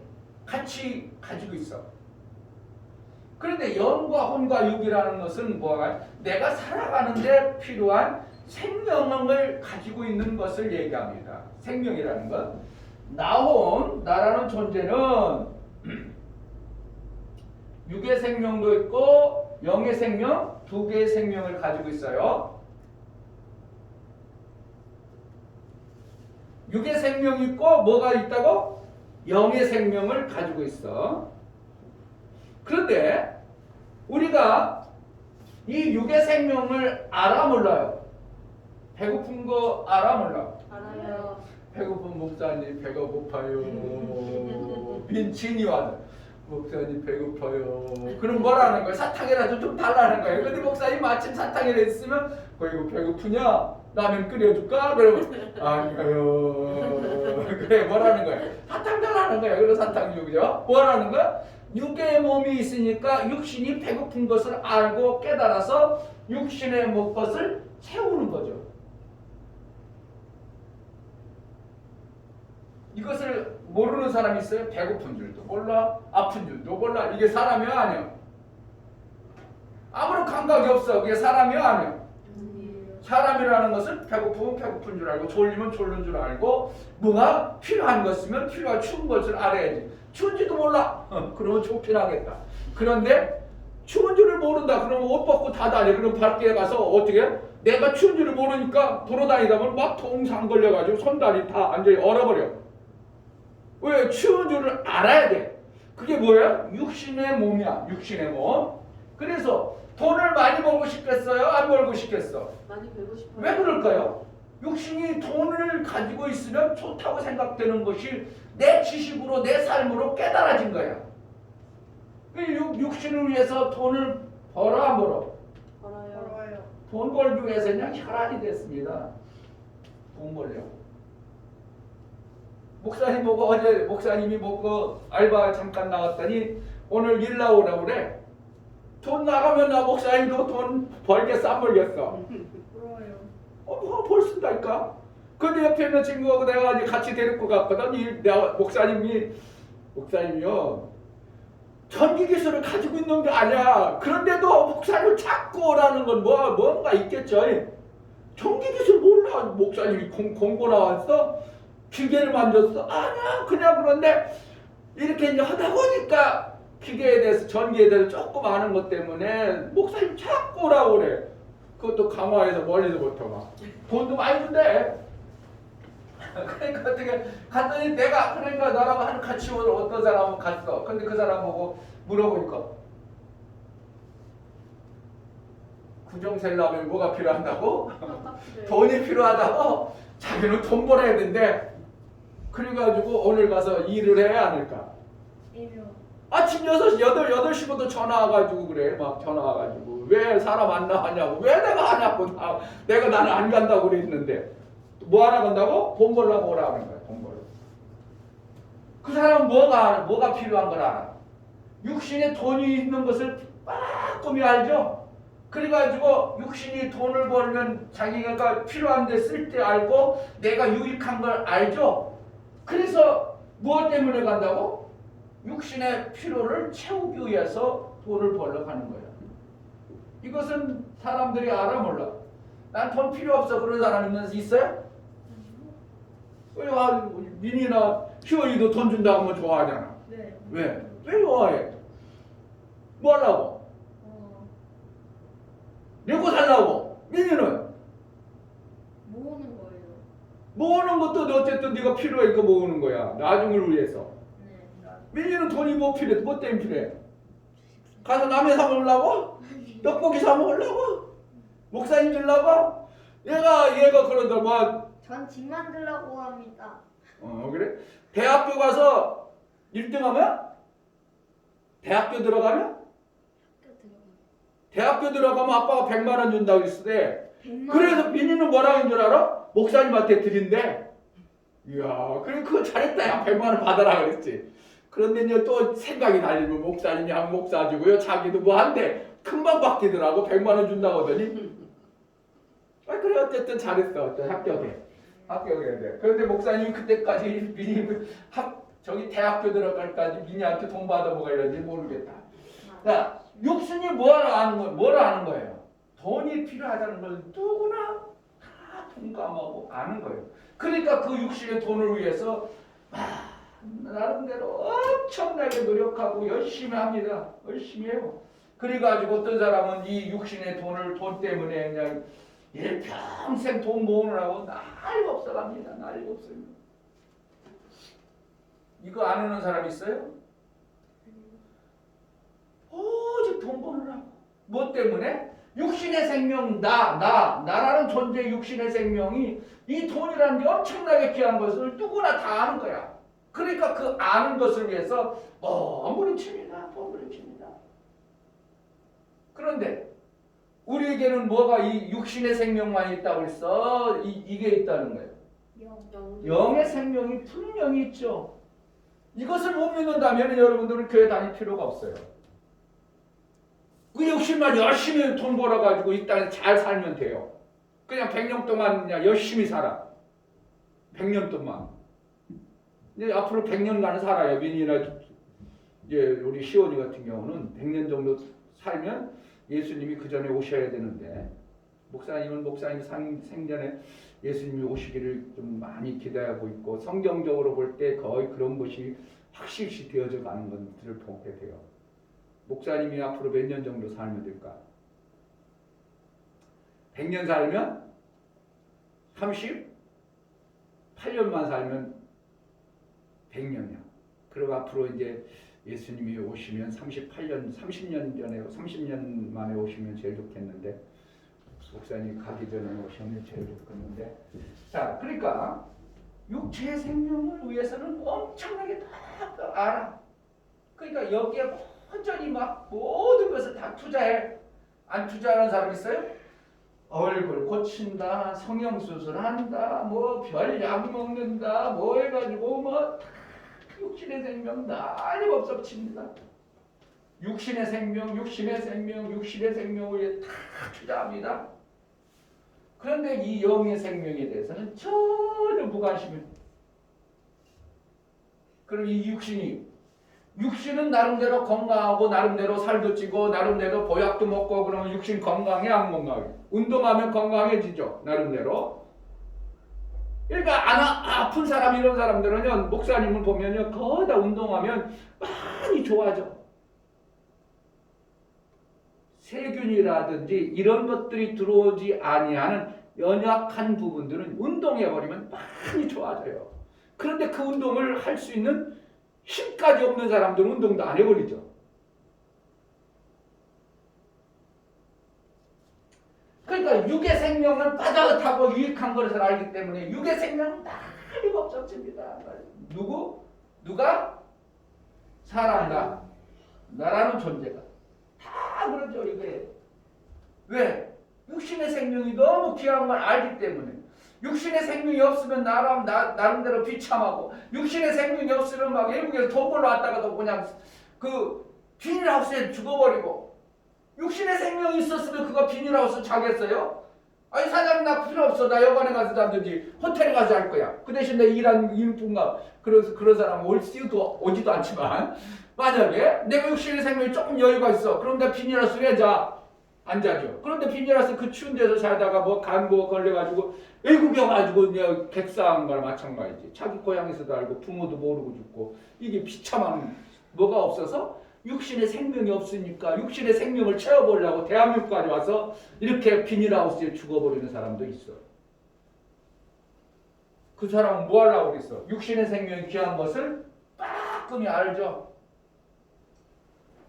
같이 가지고 있어. 그런데 영과 혼과 육이라는 것은 뭐가? 내가 살아가는데 필요한 생명을 가지고 있는 것을 얘기합니다. 생명이라는 것. 나라는 존재는 육의 생명도 있고 영의 생명, 두 개의 생명을 가지고 있어요. 육의 생명이 있고 뭐가 있다고? 영의 생명을 가지고 있어. 그런데 우리가 이 육의 생명을 알아 몰라요? 배고픈 거 알아 몰라? 알아요. 배고픈 목사님 배가 고파요. 민진이 와서 목사님 배고파요. 그럼 뭐라는 거예요? 사탕이라도 좀 달라는 거예요. 근데 목사님 마침 사탕이라 했으면 이거 배고프냐? 라면 끓여줄까? 그러면 아니요. 그래 뭐라는 거예요? 사탕 달라는 거예요. 그래서 사탕 주죠. 뭐라는 거야? 육의 몸이 있으니까 육신이 배고픈 것을 알고 깨달아서 육신의 것을 채우는 거죠. 이것을 모르는 사람이 있어요? 배고픈 줄도 몰라, 아픈 줄도 몰라. 이게 사람이야 아니야? 아무런 감각이 없어. 그게 사람이야 아니야? 사람이라는 것은 배고프면 배고픈 줄 알고 졸리면 졸린 줄 알고 뭐가 필요한 것이면 필요한 추운 것을 알아야지. 추운지도 몰라. 그러면 좋긴 하겠다. 그런데 추운 줄을 모른다. 그러면 옷 벗고 다 다녀. 그럼 밖에 가서 어떻게 해? 내가 추운 줄을 모르니까 돌아다니다 보면 막 동상 걸려가지고 손다리 다 완전히 얼어버려. 왜? 추운 줄을 알아야 돼. 그게 뭐야? 육신의 몸이야. 육신의 몸. 그래서 돈을 많이 벌고 싶겠어요? 안 벌고 싶겠어? 많이 배고 싶어요. 왜 그럴까요? 육신이 돈을 가지고 있으면 좋다고 생각되는 것이 내 지식으로 내 삶으로 깨달아진 거야. 육신을 위해서 돈을 벌어 안 벌어? 벌어요. 돈 벌기 위해서 그냥 혈안이 됐습니다. 돈 벌려고. 목사님 보고 어제 목사님이 보고 알바 잠깐 나왔더니 오늘 일 나오라고 그래. 돈 나가면 나 목사님도 돈 벌겠어 안 벌겠어? 부러워요. 벌 쓴다니까. 근데 옆에 있는 친구하고 내가 이제 같이 데리고 갔거든. 내가 목사님이요 전기 기술을 가지고 있는 게 아니야. 그런데도 목사님을 찾고 오라는 건 뭔가 있겠죠. 전기 기술 몰라. 목사님이 공고 나왔어? 기계를 만졌어? 아니야. 그냥 그런데 이렇게 이제 하다 보니까 기계에 대해서 전기에 대해서 조금 아는 것 때문에 목사님 찾고 오라고 그래. 그것도 강화해서 멀리서부터 막 돈도 많이 준대. 그러니까 어떻게 갔더니 내가 그러니까 나랑 같이 오는 어떤 사람은 갔어. 근데 그 사람 보고 물어보니까 구정셀라면 뭐가 필요한다고? 돈이 필요하다고? 자기는 돈 벌어야 된대. 그래가지고 오늘 가서 일을 해야 하니까 아침 6시, 8시부터 전화 와가지고 그래. 막 전화 와가지고 왜 사람 안 나가냐고. 왜 내가 하냐고. 내가 나는 안 간다고 그랬는데 뭐 하러 간다고? 돈 벌려고 오라 하는 거야. 돈 벌려. 그 사람은 뭐가 필요한 걸 알아. 육신에 돈이 있는 것을 빠꼼히 알죠. 그래가지고 육신이 돈을 벌면 자기가 필요한 데 쓸 때 알고 내가 유익한 걸 알죠. 그래서 무엇 때문에 간다고? 육신의 필요를 채우기 위해서 돈을 벌러 가는 거야. 이것은 사람들이 알아 몰라. 난 돈 필요 없어 그런 사람 있어요? 민이나 희원이도 돈 준다고 하면 좋아하잖아. 네. 왜? 왜 좋아해? 뭐 하려고? 내고 살라고. 민이는? 모으는 거예요. 모으는 것도 어쨌든 네가 필요하니까 모으는 거야. 나중을 위해서. 네. 민이는 돈이 뭐 필요해? 뭐 때문에 필요해? 가서 라면 사 먹으려고? 떡볶이 사 먹으려고? 목사님 주려고? 얘가 그런다. 뭐 전 집 만들려고 합니다. 그래? 대학교 가서 1등하면? 대학교 들어가면? 대학교 들어가면 아빠가 100만 원 준다고 그랬을 100만 그래서 민이는 뭐라고 한 줄 알아? 목사님한테 드린대. 이야, 그래 그거 잘했다. 야, 100만 원 받아라 그랬지. 그런데 이제 또 생각이 달리면 목사님이 한 목사 주고요. 자기도 뭐 한대. 금방 바뀌더라고. 100만 원 준다고 하더니. 그래 어쨌든 잘했어. 합격해. 합격해야 돼. 그런데 목사님이 그때까지 민이 저기 대학교 들어갈까지 미니한테 돈 받아 먹으려는지 모르겠다. 그러니까 육신이 뭐라 하는 거예요? 돈이 필요하다는 걸 누구나 다 동감하고 아는 거예요. 그러니까 그 육신의 돈을 위해서 나름대로 엄청나게 노력하고 열심히 합니다. 열심히 해요. 그래가지고 어떤 사람은 이 육신의 돈 때문에 그냥 평생 돈 모으느라고 난리가 없어갑니다. 난리가 없어요. 이거 아는 사람 있어요? 오직 돈 버느라고. 뭐 때문에? 육신의 생명, 나라는 존재 육신의 생명이 이 돈이라는 게 엄청나게 귀한 것을 누구나 다 아는 거야. 그러니까 그 아는 것을 위해서 몸부림칩니다. 그런데 우리에게는 뭐가 이 육신의 생명만 있다고 했어? 이게 있다는 거예요. 영의 생명이 분명히 있죠. 이것을 못 믿는다면 여러분들은 교회 다닐 필요가 없어요. 그 욕심만 열심히 돈 벌어가지고 이 땅에 잘 살면 돼요. 그냥 100년 동안 그냥 열심히 살아. 100년 동안. 이제 앞으로 100년간 살아요. 민이나 이제 우리 시온이 같은 경우는 100년 정도 살면 예수님이 그 전에 오셔야 되는데 목사님 생전에 예수님이 오시기를 좀 많이 기대하고 있고 성경적으로 볼 때 거의 그런 것이 확실시 되어져 가는 것들을 보게 돼요. 목사님이 앞으로 몇 년 정도 살면 될까? 100년 살면 38년만 살면 100년이야. 그리고 앞으로 이제 예수님이 오시면 30년 만에 오시면 제일 좋겠는데 목사님 가기 전에 오시면 제일 좋겠는데 자, 그러니까 육체의 생명을 위해서는 엄청나게 다 알아. 그러니까 여기에 완전히 막 모든 것을 다 투자해. 안 투자하는 사람 있어요? 얼굴 고친다, 성형수술한다, 뭐 별약 먹는다, 뭐 해가지고 뭐 육신의 생명 난리 없어 칩니다. 육신의 생명을 위해 다 투자합니다. 그런데 이 영의 생명에 대해서는 전혀 무관심해요. 그럼 이 육신은 나름대로 건강하고 나름대로 살도 찌고 나름대로 보약도 먹고 그러면 육신 건강해 안 건강해? 운동하면 건강해지죠. 나름대로. 그러니까 아픈 사람 이런 사람들은요 목사님을 보면요 거의 다 운동하면 많이 좋아져. 세균이라든지 이런 것들이 들어오지 아니하는 연약한 부분들은 운동해버리면 많이 좋아져요. 그런데 그 운동을 할 수 있는 힘까지 없는 사람들은 운동도 안 해버리죠. 그러니까 육의 생명은 빠듯하고 유익한 것을 알기 때문에 육의 생명은 난리가 없어집니다. 누가? 사람과 나라는 존재가 다 그러죠. 이게 왜? 육신의 생명이 너무 귀한 걸 알기 때문에. 육신의 생명이 없으면 나름대로 비참하고 육신의 생명이 없으면 막 외국에서 돈 벌러 왔다가도 그냥 그 비닐하우스에 죽어버리고 육신의 생명이 있었으면 그거 비닐하우스 자겠어요? 아니 사장님 나 필요 없어. 나 여관에 가서 자든지 호텔에 가서 할 거야. 그 대신 내 일하는 일분가 그런 사람은 오지도 않지만 만약에 내가 육신의 생명이 조금 여유가 있어. 그런데 비닐하우스 왜 자? 안 자죠. 그런데 비닐하우스 그 추운 데서 자다가 뭐 간고 걸려가지고 외국에 와가지고 그냥 객사한 거랑 마찬가지지. 자기 고향에서도 알고 부모도 모르고 죽고 이게 비참한 뭐가 없어서 육신의 생명이 없으니까 육신의 생명을 채워보려고 대한민국까지 와서 이렇게 비닐하우스에 죽어버리는 사람도 있어. 그 사람은 뭐 하려고 그랬어? 육신의 생명이 귀한 것을 빠끔히 알죠.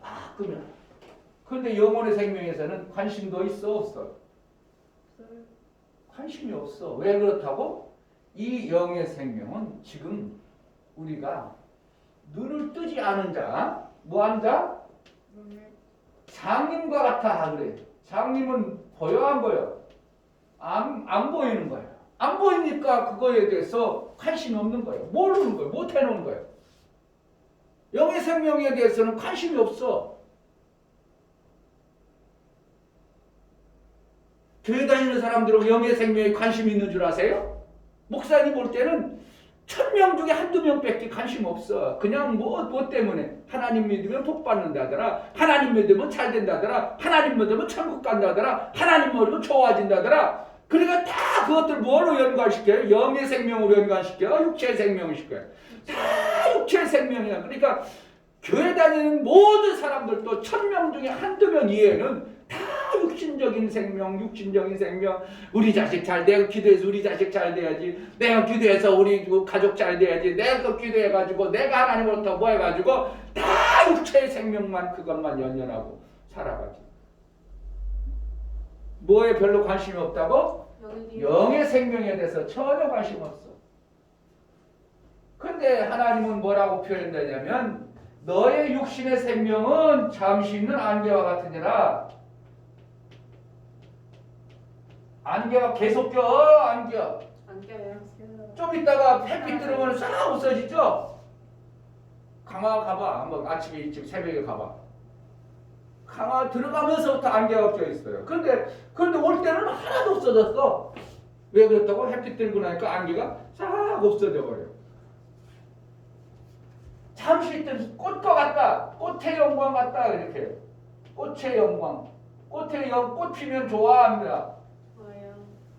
빠끔히 알죠. 그런데 영혼의 생명에서는 관심도 있어 없어? 관심이 없어. 왜 그렇다고? 이 영의 생명은 지금 우리가 눈을 뜨지 않은 자, 뭐한 자? 장님과 같아 그래. 장님은 보여 안 보여? 안 보이는 거야. 안 보이니까 그거에 대해서 관심이 없는 거예요. 모르는 거예요. 못 해놓은 거예요. 영의 생명에 대해서는 관심이 없어. 교회 다니는 사람들은 영의 생명에 관심이 있는 줄 아세요? 목사님 볼 때는 1000명 중에 한두 명밖에 관심 없어. 그냥 뭐 때문에 하나님 믿으면 복 받는다더라. 하나님 믿으면 잘 된다더라. 하나님 믿으면 천국 간다더라. 하나님 믿으면 좋아진다더라. 그러니까 다 그것들 뭐로 연관시켜요? 영의 생명으로 연관시켜요? 육체의 생명을 시켜요? 다 육체의 생명이야. 그러니까 교회 다니는 모든 사람들도 1000명 중에 한두 명 이외에는 다 육신적인 생명, 육신적인 생명. 우리 자식 잘 돼. 기도해서 우리 자식 잘 돼야지. 내가 기도해서 우리 가족 잘 돼야지. 내가 또 기도해가지고 내가 하나님으로부터 뭐 해가지고 다 육체의 생명만 그것만 연연하고 살아가지. 뭐에 별로 관심이 없다고? 영의 생명에 대해서 전혀 관심 없어. 근데 하나님은 뭐라고 표현되냐면 너의 육신의 생명은 잠시 있는 안개와 같으니라. 안개가 계속 껴. 안겨. 좀 있다가 햇빛 들어오면 싹 없어지죠. 강화 가봐. 한번 아침에 일찍 새벽에 가봐. 강화 들어가면서부터 안개가 껴 있어요. 그런데 올 때는 하나도 없어졌어. 왜 그렇다고? 햇빛 들고 나니까 안개가 싹 없어져 버려. 잠시 있던 꽃과 같다. 꽃의 영광 같다. 이렇게. 꽃의 영광. 꽃 피면 좋아합니다.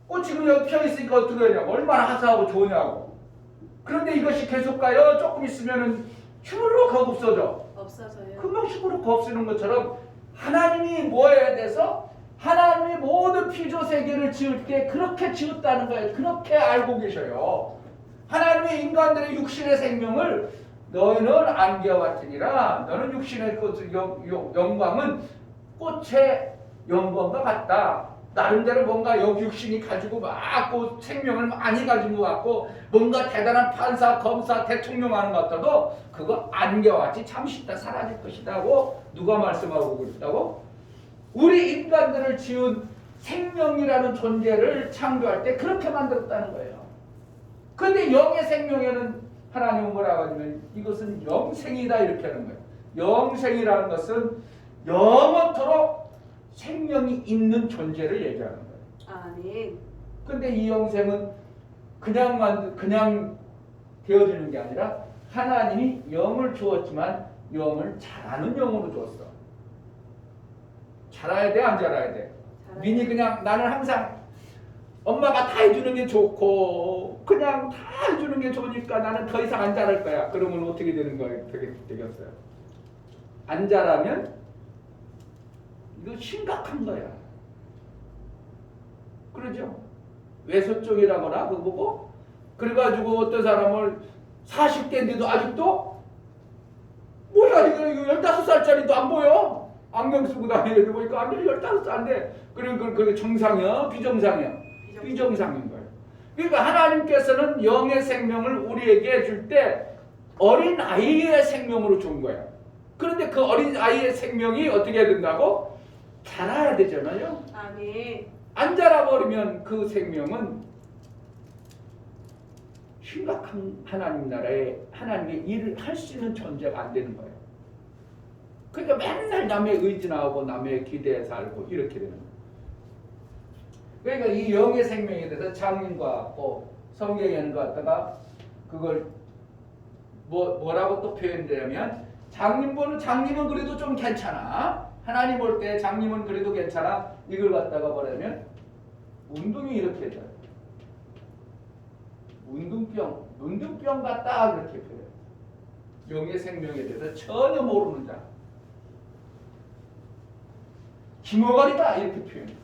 꽃이 지금 여기 펴 있으니까 어떻게 하냐고. 얼마나 화사하고 좋으냐고. 그런데 이것이 계속 가요. 조금 있으면은 휘물럭 하고 없어져. 없어져요. 금방 휘물럭 없어지는 것처럼 하나님이 뭐에 대해서 하나님이 모든 피조 세계를 지을 때 그렇게 지었다는 거예요. 그렇게 알고 계셔요. 하나님의 인간들의 육신의 생명을 너희는 안개와 같으니라. 너는 육신의 영광은 꽃의 영광과 같다. 나름대로 뭔가 육신이 가지고 막 생명을 많이 가진 것 같고 뭔가 대단한 판사, 검사, 대통령 하는 것 같아도 그거 안개와 같이 잠시 있다 사라질 것이라고 누가 말씀하고 그랬다고? 우리 인간들을 지은 생명이라는 존재를 창조할 때 그렇게 만들었다는 거예요. 그런데 영의 생명에는 하나님은 뭐라고 하냐면 이것은 영생이다 이렇게 하는 거예요. 영생이라는 것은 영원토록 생명이 있는 존재를 얘기하는 거예요. 아멘. 근데 이 영생은 그냥 되어지는 게 아니라 하나님이 영을 주었지만 영을 잘하는 영으로 주었어. 잘해야 돼, 안 잘해야 돼? 민이 그냥 나는 항상 엄마가 다 해주는 게 좋고 그냥 다 해주는 게 좋으니까 나는 더 이상 안 잘할 거야. 그러면 어떻게 되는 거예요? 되겠어요? 안 잘하면 이거 심각한 거야. 그러죠? 외소 쪽이라거나 그거 보고 그래가지고 어떤 사람을 40대인데도 아직도 뭐야 이거 15살짜리도 안 보여. 안경 쓰고 다니는데 보니까 안경이 15살인데 그게 정상이야? 비정상이야? 비정상인 거예요. 그러니까 하나님께서는 영의 생명을 우리에게 줄 때 어린 아이의 생명으로 준 거야. 그런데 그 어린 아이의 생명이 어떻게 해야 된다고? 자라야 되잖아요. 아멘. 안 자라버리면 그 생명은 심각한 하나님 나라에 하나님의 일을 할 수 있는 존재가 안 되는 거예요. 그러니까 맨날 남의 의지나하고 남의 기대에 살고 이렇게 되는 거예요. 그러니까 이 영의 생명에 대해서 장님과 성경에는 갖다가 그걸 뭐라고 또 표현되냐면 장님은 그래도 좀 괜찮아. 하나님 볼 때 장님은 그래도 괜찮아. 이걸 갖다가 뭐냐면 운동이 이렇게 해요. 운동병 같다 그렇게 표현해요. 영의 생명에 대해서 전혀 모르는 자. 김어걸이다 이렇게 표현해요.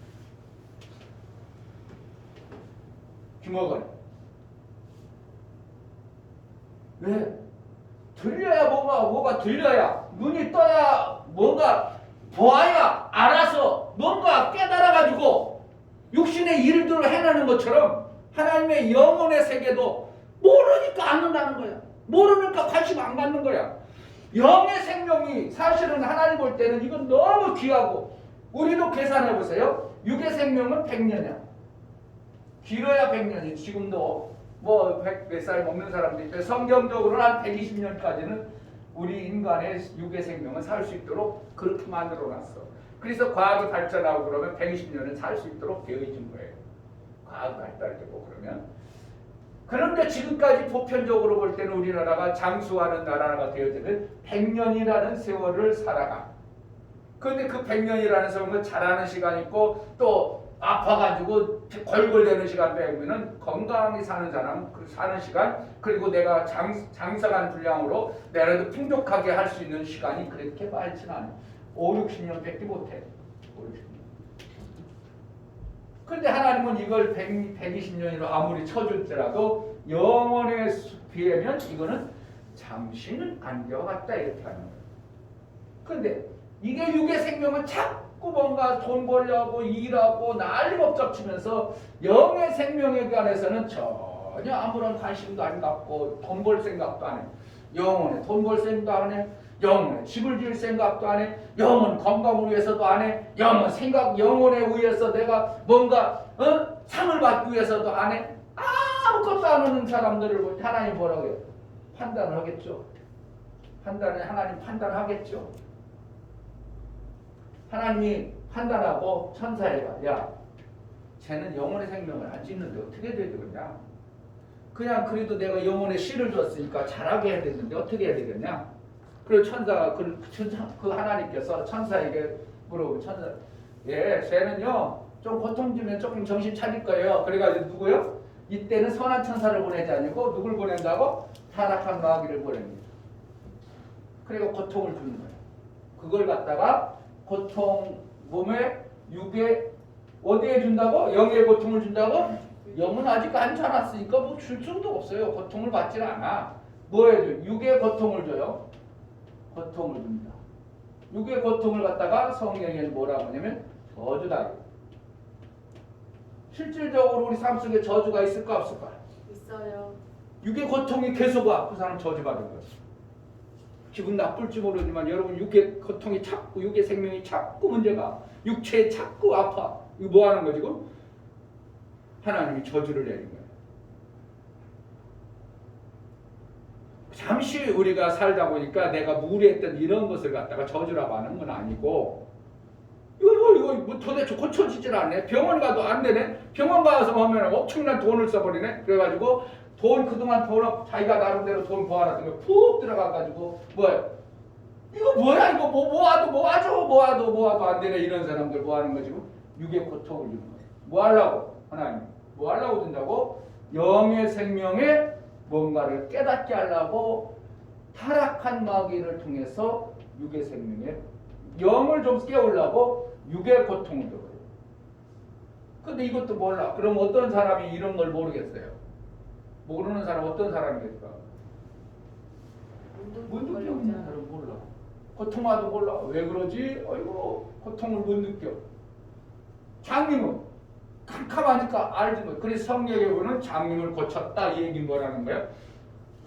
김어걸. 왜? 들려야 뭐가 들려야 눈이 떠야 뭔가 보아야 알아서 뭔가 깨달아가지고 육신의 일들을 해내는 것처럼 하나님의 영혼의 세계도 모르니까 안 한다는 거야. 모르니까 관심 안 갖는 거야. 영의 생명이 사실은 하나님 볼 때는 이건 너무 귀하고 우리도 계산해 보세요. 육의 생명은 100년이야. 길어야 100년이. 지금도 뭐 100살 먹는 사람도 있고 성경적으로는 한 120년까지는 우리 인간의 육의 생명은 살 수 있도록 그렇게 만들어놨어. 그래서 과학이 발전하고 그러면 120년은 살 수 있도록 되어 있는 거예요. 과학이 발달되고 그러면. 그런데 지금까지 보편적으로 볼 때는 우리나라가 장수하는 나라가 되어지는 100년이라는 세월을 살아가. 그런데 그 100년이라는 세월은 자라는 시간 있고 또 아파가지고 골골대는 시간 빼면은 건강히 사는 사람 그 사는 시간 그리고 내가 장사간 분량으로 내라도 풍족하게 할 수 있는 시간이 그렇게 많지는 않아. 5, 60년밖에 못해. 5, 60년. 그런데 하나님은 이걸 120년이라 아무리 쳐줄지라도 영원에 비하면 이거는 잠시는 안개와 같다 이렇게 하는 거예요. 그런데 이게 육의 생명은 자꾸 뭔가 돈 벌려고 일하고 난리법석 치면서 영의 생명에 관해서는 전혀 아무런 관심도 안 갖고 돈 벌 생각도 안 해. 영혼에 돈 벌 생각도 안 해. 영혼에 집을 지을 생각도 안 해. 영혼 건강을 위해서도 안 해. 영혼에 의해서 내가 뭔가 상을 받기 위해서도 안 해. 아무것도 안 하는 사람들을 보니 하나님 뭐라고 해요? 판단을 하겠죠. 하나님 판단하겠죠. 하나님이 판단하고 천사에게 야 쟤는 영혼의 생명을 안 짓는데 어떻게 해야 되겠냐. 그냥 그래도 내가 영혼에 씨를 줬으니까 잘하게 해야 되는데 어떻게 해야 되겠냐. 그리고 천사가 그 하나님께서 천사에게 물어보고 천사 쟤는요 좀 고통 주면 조금 정신 차릴 거예요. 그래가지고 누구요? 이때는 선한 천사를 보내지 아니고 누굴 보낸다고? 타락한 마귀를 보냅니다. 그리고 고통을 주는 거예요. 그걸 갖다가 고통 몸에 육에 어디에 준다고? 영의 고통을 준다고? 영은 아직 안 자랐으니까 뭐 줄 수도 없어요. 고통을 받질 않아. 뭐 해줘? 육의 고통을 줘요. 고통을 줍니다. 육의 고통을 갖다가 성경에는 뭐라고 하냐면 저주다. 실질적으로 우리 삶 속에 저주가 있을까 없을까? 있어요. 육의 고통이 계속 와. 그 사람 저주받은 거지. 기분 나쁠지 모르지만 여러분 육의 고통이 자꾸 육의 생명이 자꾸 문제가 육체에 자꾸 아파. 이거 뭐 하는 거지 지금? 하나님이 저주를 내린 거예요. 잠시 우리가 살다 보니까 내가 무리했던 이런 것을 갖다가 저주라고 하는 건 아니고 이거 뭐 도대체 고쳐지질 않네. 병원 가도 안 되네. 병원 가서 하면 엄청난 돈을 써버리네. 그래가지고 그동안 자기가 나름대로 돈 모아놨던 거 푹 들어가가지고 이거 뭐야 이거 모아도 안 되네. 이런 사람들 뭐 하는 거지? 육의 고통을 주는 거예요. 뭐 하려고? 하나님 뭐 하려고 준다고? 영의 생명에 뭔가를 깨닫게 하려고 타락한 마귀를 통해서 육의 생명에 영을 좀 깨우려고 육의 고통을 줘요. 근데 이것도 몰라. 그럼 어떤 사람이 이런 걸 모르겠어요? 모르는 사람 어떤 사람이겠까? 문득 있는 사람 몰라. 고통와도 몰라. 왜 그러지? 어이구 고통을 못 느껴. 장님은 캄캄하니까 알지 뭐. 그래서 성경에 보면 장님을 고쳤다 이 얘기 뭐라는 거예요?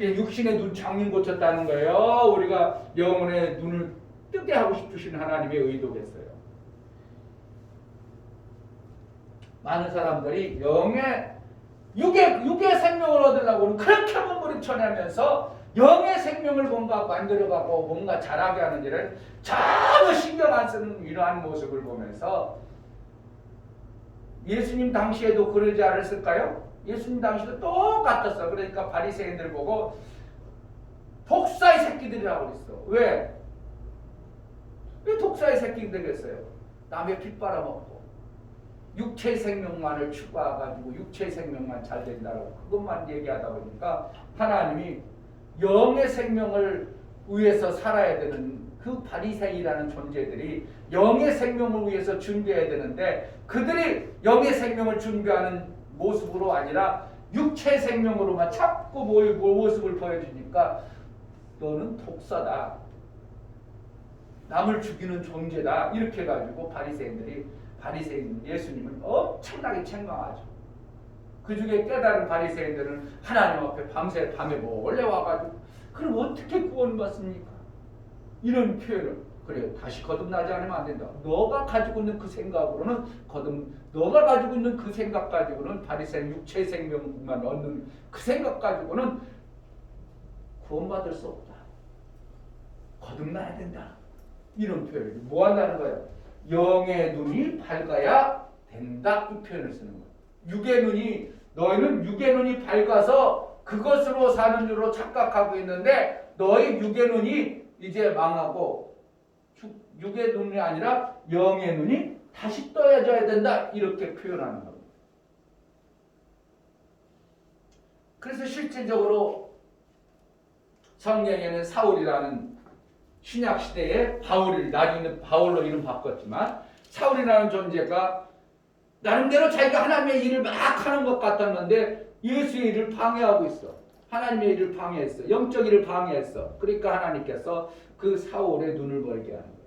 육신의 눈 장님 고쳤다는 거예요. 우리가 영혼의 눈을 뜨게 하고 싶으신 하나님의 의도겠어요. 많은 사람들이 육의 생명을 얻으려고는 그렇게 몸부림쳐내면서 영의 생명을 뭔가 만들어가고 뭔가 잘하게 하는 일을 전혀 신경 안 쓰는 이러한 모습을 보면서 예수님 당시에도 그러지 않았을까요? 예수님 당시도 똑같았어. 그러니까 바리새인들 보고 독사의 새끼들이라고 그랬어. 왜? 왜 독사의 새끼들이겠어요? 남의 피 빨아먹고 육체의 생명만을 추구해가지고 육체의 생명만 잘 된다고 그것만 얘기하다 보니까 하나님이 영의 생명을 위해서 살아야 되는 그 바리새인이라는 존재들이 영의 생명을 위해서 준비해야 되는데 그들이 영의 생명을 준비하는 모습으로 아니라 육체의 생명으로만 자꾸 모습을 보여주니까 너는 독사다. 남을 죽이는 존재다. 이렇게 해가지고 바리새인 예수님은 엄청나게 책망하죠. 그 중에 깨달은 바리새인들은 하나님 앞에 밤에 몰래 와가지고 그럼 어떻게 구원받습니까? 이런 표현을 그래요. 다시 거듭나지 않으면 안 된다. 너가 가지고 있는 그 생각으로는 너가 가지고 있는 그 생각 가지고는 바리새인 육체 생명만 얻는 그 생각 가지고는 구원받을 수 없다. 거듭나야 된다. 이런 표현을 뭐 한다는 거예요? 영의 눈이 밝아야 된다. 이 표현을 쓰는 거예요. 육의 눈이 너희는 육의 눈이 밝아서 그것으로 사는 줄로 착각하고 있는데 너희 육의 눈이 이제 망하고 육의 눈이 아니라 영의 눈이 다시 떠야져야 된다. 이렇게 표현하는 겁니다. 그래서 실질적으로 성경에는 사울이라는 신약시대에 바울을 나중에 바울로 이름 바꿨지만 사울이라는 존재가 나름대로 자기가 하나님의 일을 막 하는 것 같았는데 예수의 일을 방해하고 있어. 하나님의 일을 방해했어. 영적 일을 방해했어. 그러니까 하나님께서 그 사울의 눈을 멀게 하는 거예요.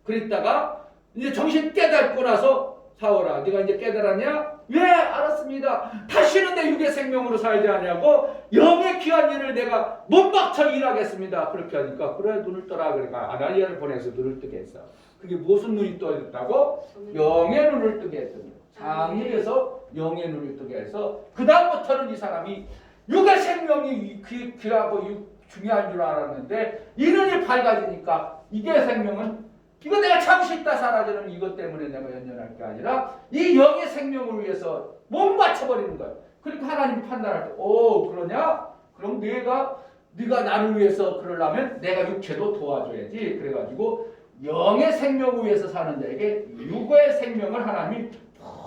그랬다가 이제 정신 깨닫고 나서 사울아 네가 이제 깨달았냐? 예 알았습니다. 다시는 내 육의 생명으로 살지 아니하고 영의 귀한 일을 내가 못 박쳐 일하겠습니다. 그렇게 하니까 그래 눈을 떠라 그러니까 아나니아를 보내서 눈을 뜨게 했어. 그게 무슨 눈이 떠졌다고? 영의 눈을 뜨게 했던 거예요. 장일에서 영의 눈을 뜨게 해서 그 다음부터는 이 사람이 육의 생명이 귀하고 중요한 줄 알았는데 이 눈이 밝아지니까 이게 생명은 이거 내가 잠시 있다 사라지는 이것 때문에 내가 연연할 게 아니라 이 영의 생명을 위해서 못 맞춰버리는 거예요. 그러니까 하나님이 판단할 때 그러냐? 그럼 네가 나를 위해서 그러려면 내가 육체도 도와줘야지. 그래가지고 영의 생명을 위해서 사는 자에게 육의 생명을 하나님이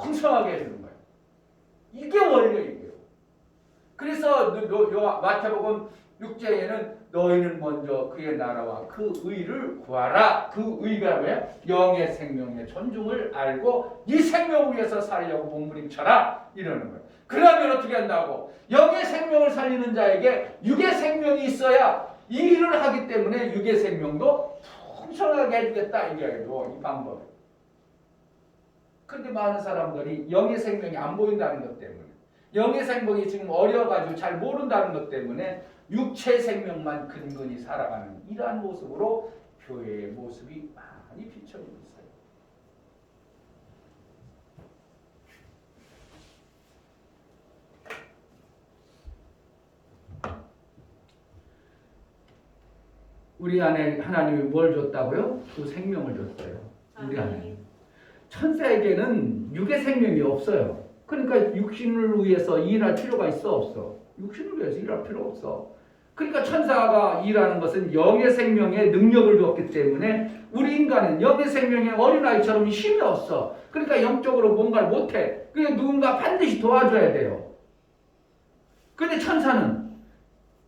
풍성하게 해주는 거예요. 이게 원래이고요. 그래서 마태복음 6장에는 너희는 먼저 그의 나라와 그 의를 구하라. 그 의가 뭐야? 영의 생명의 존중을 알고 이 생명을 위해서 살려고 몸부림쳐라. 이러는 거예요. 그러면 어떻게 한다고? 영의 생명을 살리는 자에게 육의 생명이 있어야 이 일을 하기 때문에 육의 생명도 풍성하게 해주겠다. 이게요. 이 방법. 그런데 많은 사람들이 영의 생명이 안 보인다는 것 때문에 영의 생명이 지금 어려가지고 잘 모른다는 것 때문에 육체 생명만 근근히 살아가는 이러한 모습으로 교회의 모습이 많이 비춰지고 있어요. 우리 안에 하나님이 뭘 줬다고요? 그 생명을 줬어요. 우리 안에. 천사에게는 육의 생명이 없어요. 그러니까 육신을 위해서 일할 필요가 있어 없어? 육신을 위해서 일할 필요 없어. 그러니까 천사가 일하는 것은 영의 생명의 능력을 줬기 때문에 우리 인간은 영의 생명의 어린아이처럼 힘이 없어. 그러니까 영적으로 뭔가를 못해. 그러니까 누군가 반드시 도와줘야 돼요. 그런데 천사는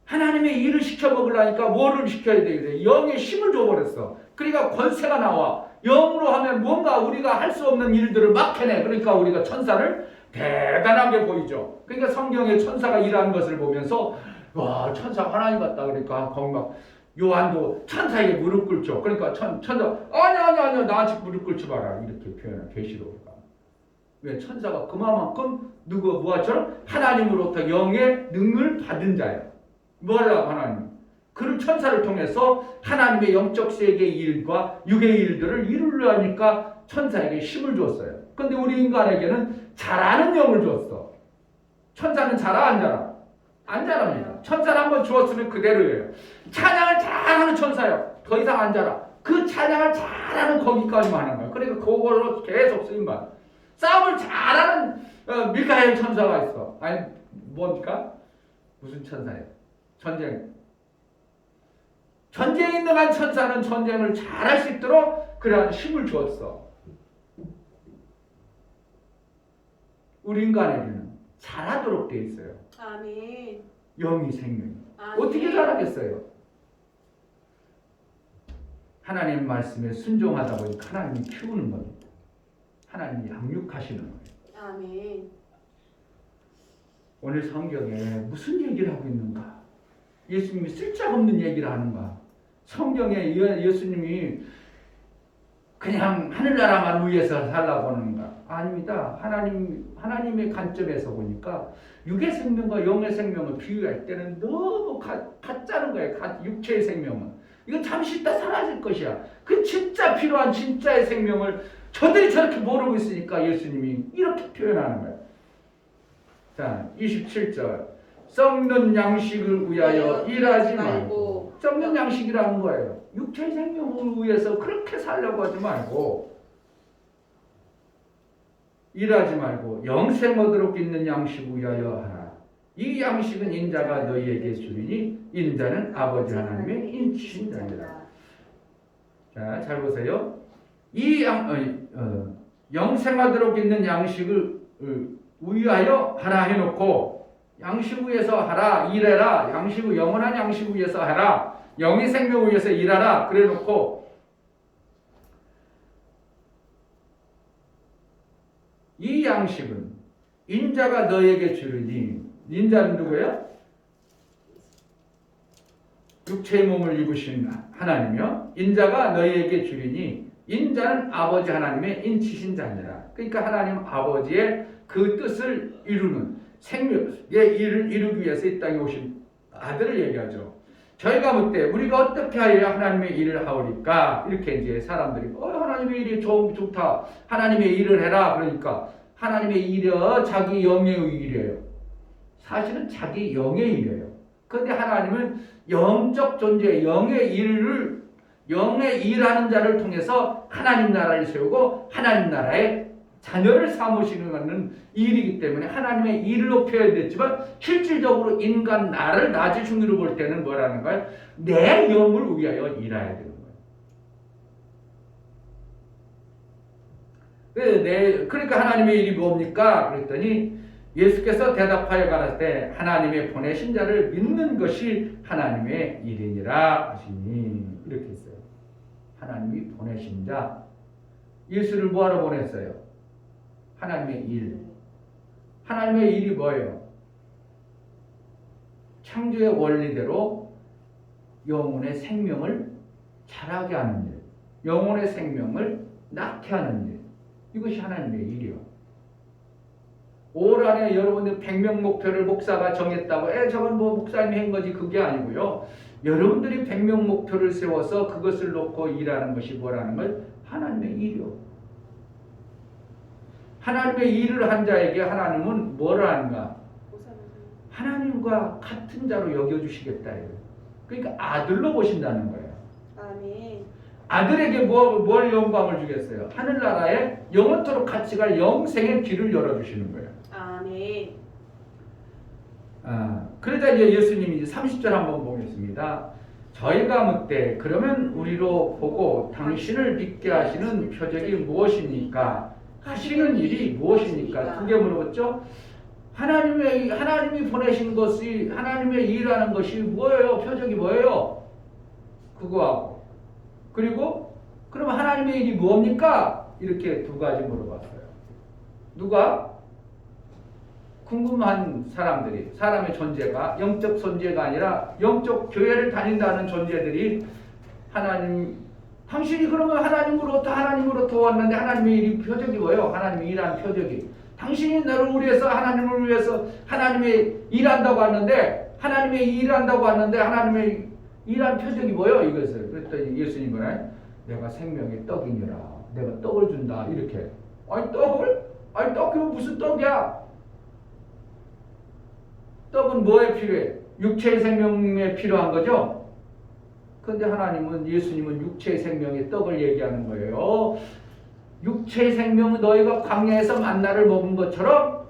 하나님의 일을 시켜 먹으려니까 뭐를 시켜야 되겠어요? 영의 힘을 줘버렸어. 그러니까 권세가 나와. 영으로 하면 뭔가 우리가 할 수 없는 일들을 막 해내. 그러니까 우리가 천사를 대단하게 보이죠. 그러니까 성경에 천사가 일하는 것을 보면서 와 천사 하나님 같다. 그러니까 거기 막 요한도 천사에게 무릎 꿇죠. 그러니까 천사 아니야 나한테 무릎 꿇지 마라. 이렇게 표현한 계시록가. 왜 천사가 그만큼 누구 뭐처럼 하나님으로부터 영의 능을 받은 자예요. 뭐라고 하나님? 그런 천사를 통해서 하나님의 영적 세계의 일과 육의 일들을 이루려니까 천사에게 힘을 줬어요. 그런데 우리 인간에게는 잘하는 영을 줬어. 천사는 잘하 안 잘하? 안 잘합니다. 천사를 한번 주었으면 그대로예요. 찬양을 잘하는 천사요. 더 이상 안 잘하. 그 찬양을 잘하는 거기까지만 하는 거예요. 그러니까 그걸로 계속 쓰임만. 싸움을 잘하는 미카엘 천사가 있어. 아니 뭡니까? 무슨 천사예요? 전쟁 있는 한 천사는 전쟁을 잘할 수 있도록 그러한 힘을 주었어. 우리 인간에게는 잘하도록 되어 있어요. 아멘. 영이 생명이. 아멘. 어떻게 잘하겠어요? 하나님 말씀에 순종하다 보니까 하나님이 키우는 겁니다. 하나님이 양육하시는 거예요. 아멘. 오늘 성경에 무슨 얘기를 하고 있는가? 예수님이 쓸데없는 얘기를 하는가? 성경에 예수님이 그냥 하늘나라만 위해서 살라고 하는가? 아닙니다. 하나님의 관점에서 보니까 육의 생명과 영의 생명을 비유할 때는 너무 가짜는 거예요. 육체의 생명은. 이건 잠시 있다 사라질 것이야. 그 진짜 필요한 진짜의 생명을 저들이 저렇게 모르고 있으니까 예수님이 이렇게 표현하는 거예요. 자, 27절. 썩는 양식을 위하여 일하지 말고. 썩는 양식이라는 거예요. 육체의 생명을 위해서 그렇게 살려고 하지 말고 일하지 말고 영생 얻도록 있는 양식 위하여 하라. 이 양식은 인자가 너희에게 주리니 인자는 아버지 하나님의 인치신 자니라. 자, 잘 보세요. 이 영생하도록 있는 양식을 위하여 하라 해놓고 양식 위해서 하라, 일해라, 양식 영원한 양식 위해서 하라, 영의 생명 위해서 일하라 그래놓고 이 양식은 인자가 너에게 주리니 인자는 누구예요? 육체의 몸을 입으신 하나님이요. 인자가 너희에게 주리니 인자는 아버지 하나님의 인치신 자니라. 그러니까 하나님 아버지의 그 뜻을 이루는 생명의 일을 이루기 위해서 이 땅에 오신 아들을 얘기하죠. 저희가 묻되 우리가 어떻게 하여 하나님의 일을 하오리까? 이렇게 이제 사람들이 하나님의 일이 좋다. 하나님의 일을 해라. 그러니까 하나님의 일은 자기 영의 일이에요. 사실은 자기 영의 일이에요. 그런데 하나님은 영적 존재, 영의 일하는 자를 통해서 하나님 나라를 세우고 하나님 나라의 자녀를 삼으시는 일이기 때문에 하나님의 일을 높여야 됐지만 실질적으로 인간 나를 낮은 중으로 볼 때는 뭐라는 거예요? 내 영을 위하여 일해야 되는 거예요. 그러니까 하나님의 일이 뭡니까? 그랬더니 예수께서 대답하여 가라사대 하나님의 보내신 자를 믿는 것이 하나님의 일이니라 하시니 이렇게 했어요. 하나님이 보내신 자, 예수를 뭐하러 보냈어요? 하나님의 일. 하나님의 일이 뭐예요? 창조의 원리대로 영혼의 생명을 자라게 하는 일, 영혼의 생명을 낳게 하는 일, 이것이 하나님의 일이요. 올 한해 여러분들 100명 목표를 목사가 정했다고 저건 뭐 목사님이 한 거지 그게 아니고요. 여러분들이 100명 목표를 세워서 그것을 놓고 일하는 것이 뭐라는 걸 하나님의 일이요. 하나님의 일을 한 자에게 하나님은 뭘 하는가? 하나님과 같은 자로 여겨주시겠다. 그러니까 아들로 보신다는 거예요. 아멘. 아들에게 뭘 영광을 주겠어요? 하늘나라에 영원토록 같이 갈 영생의 길을 열어주시는 거예요. 아멘. 그러자 이제 예수님이 이제 30절 한번 보겠습니다. 저희가 묻되 그러면 우리로 보고 당신을 믿게 하시는 표적이 무엇입니까? 하시는 일이 무엇입니까? 두 개 물어봤죠. 하나님이 보내신 것이 하나님의 일하는 것이 뭐예요? 표적이 뭐예요? 그거하고 그리고 그럼 하나님의 일이 뭡니까? 이렇게 두 가지 물어봤어요. 누가? 궁금한 사람들이, 사람의 존재가 영적 존재가 아니라 영적 교회를 다닌다는 존재들이 당신이 그러면 하나님으로부터 왔는데 하나님의 일이 표적이 뭐예요? 하나님의 일하는 표적이. 당신이 너를 위해서 하나님을 위해서 하나님의 일한다고 왔는데 하나님의 일한 표적이 뭐예요? 이것을. 그랬더니 예수님 뭐라? 내가 생명의 떡이니라. 내가 떡을 준다. 이렇게. 아니 떡을? 아니 떡이 무슨 떡이야? 떡은 뭐에 필요해? 육체의 생명에 필요한 거죠? 그런데 예수님은 육체의 생명의 떡을 얘기하는 거예요. 육체의 생명은 너희가 광야에서 만나를 먹은 것처럼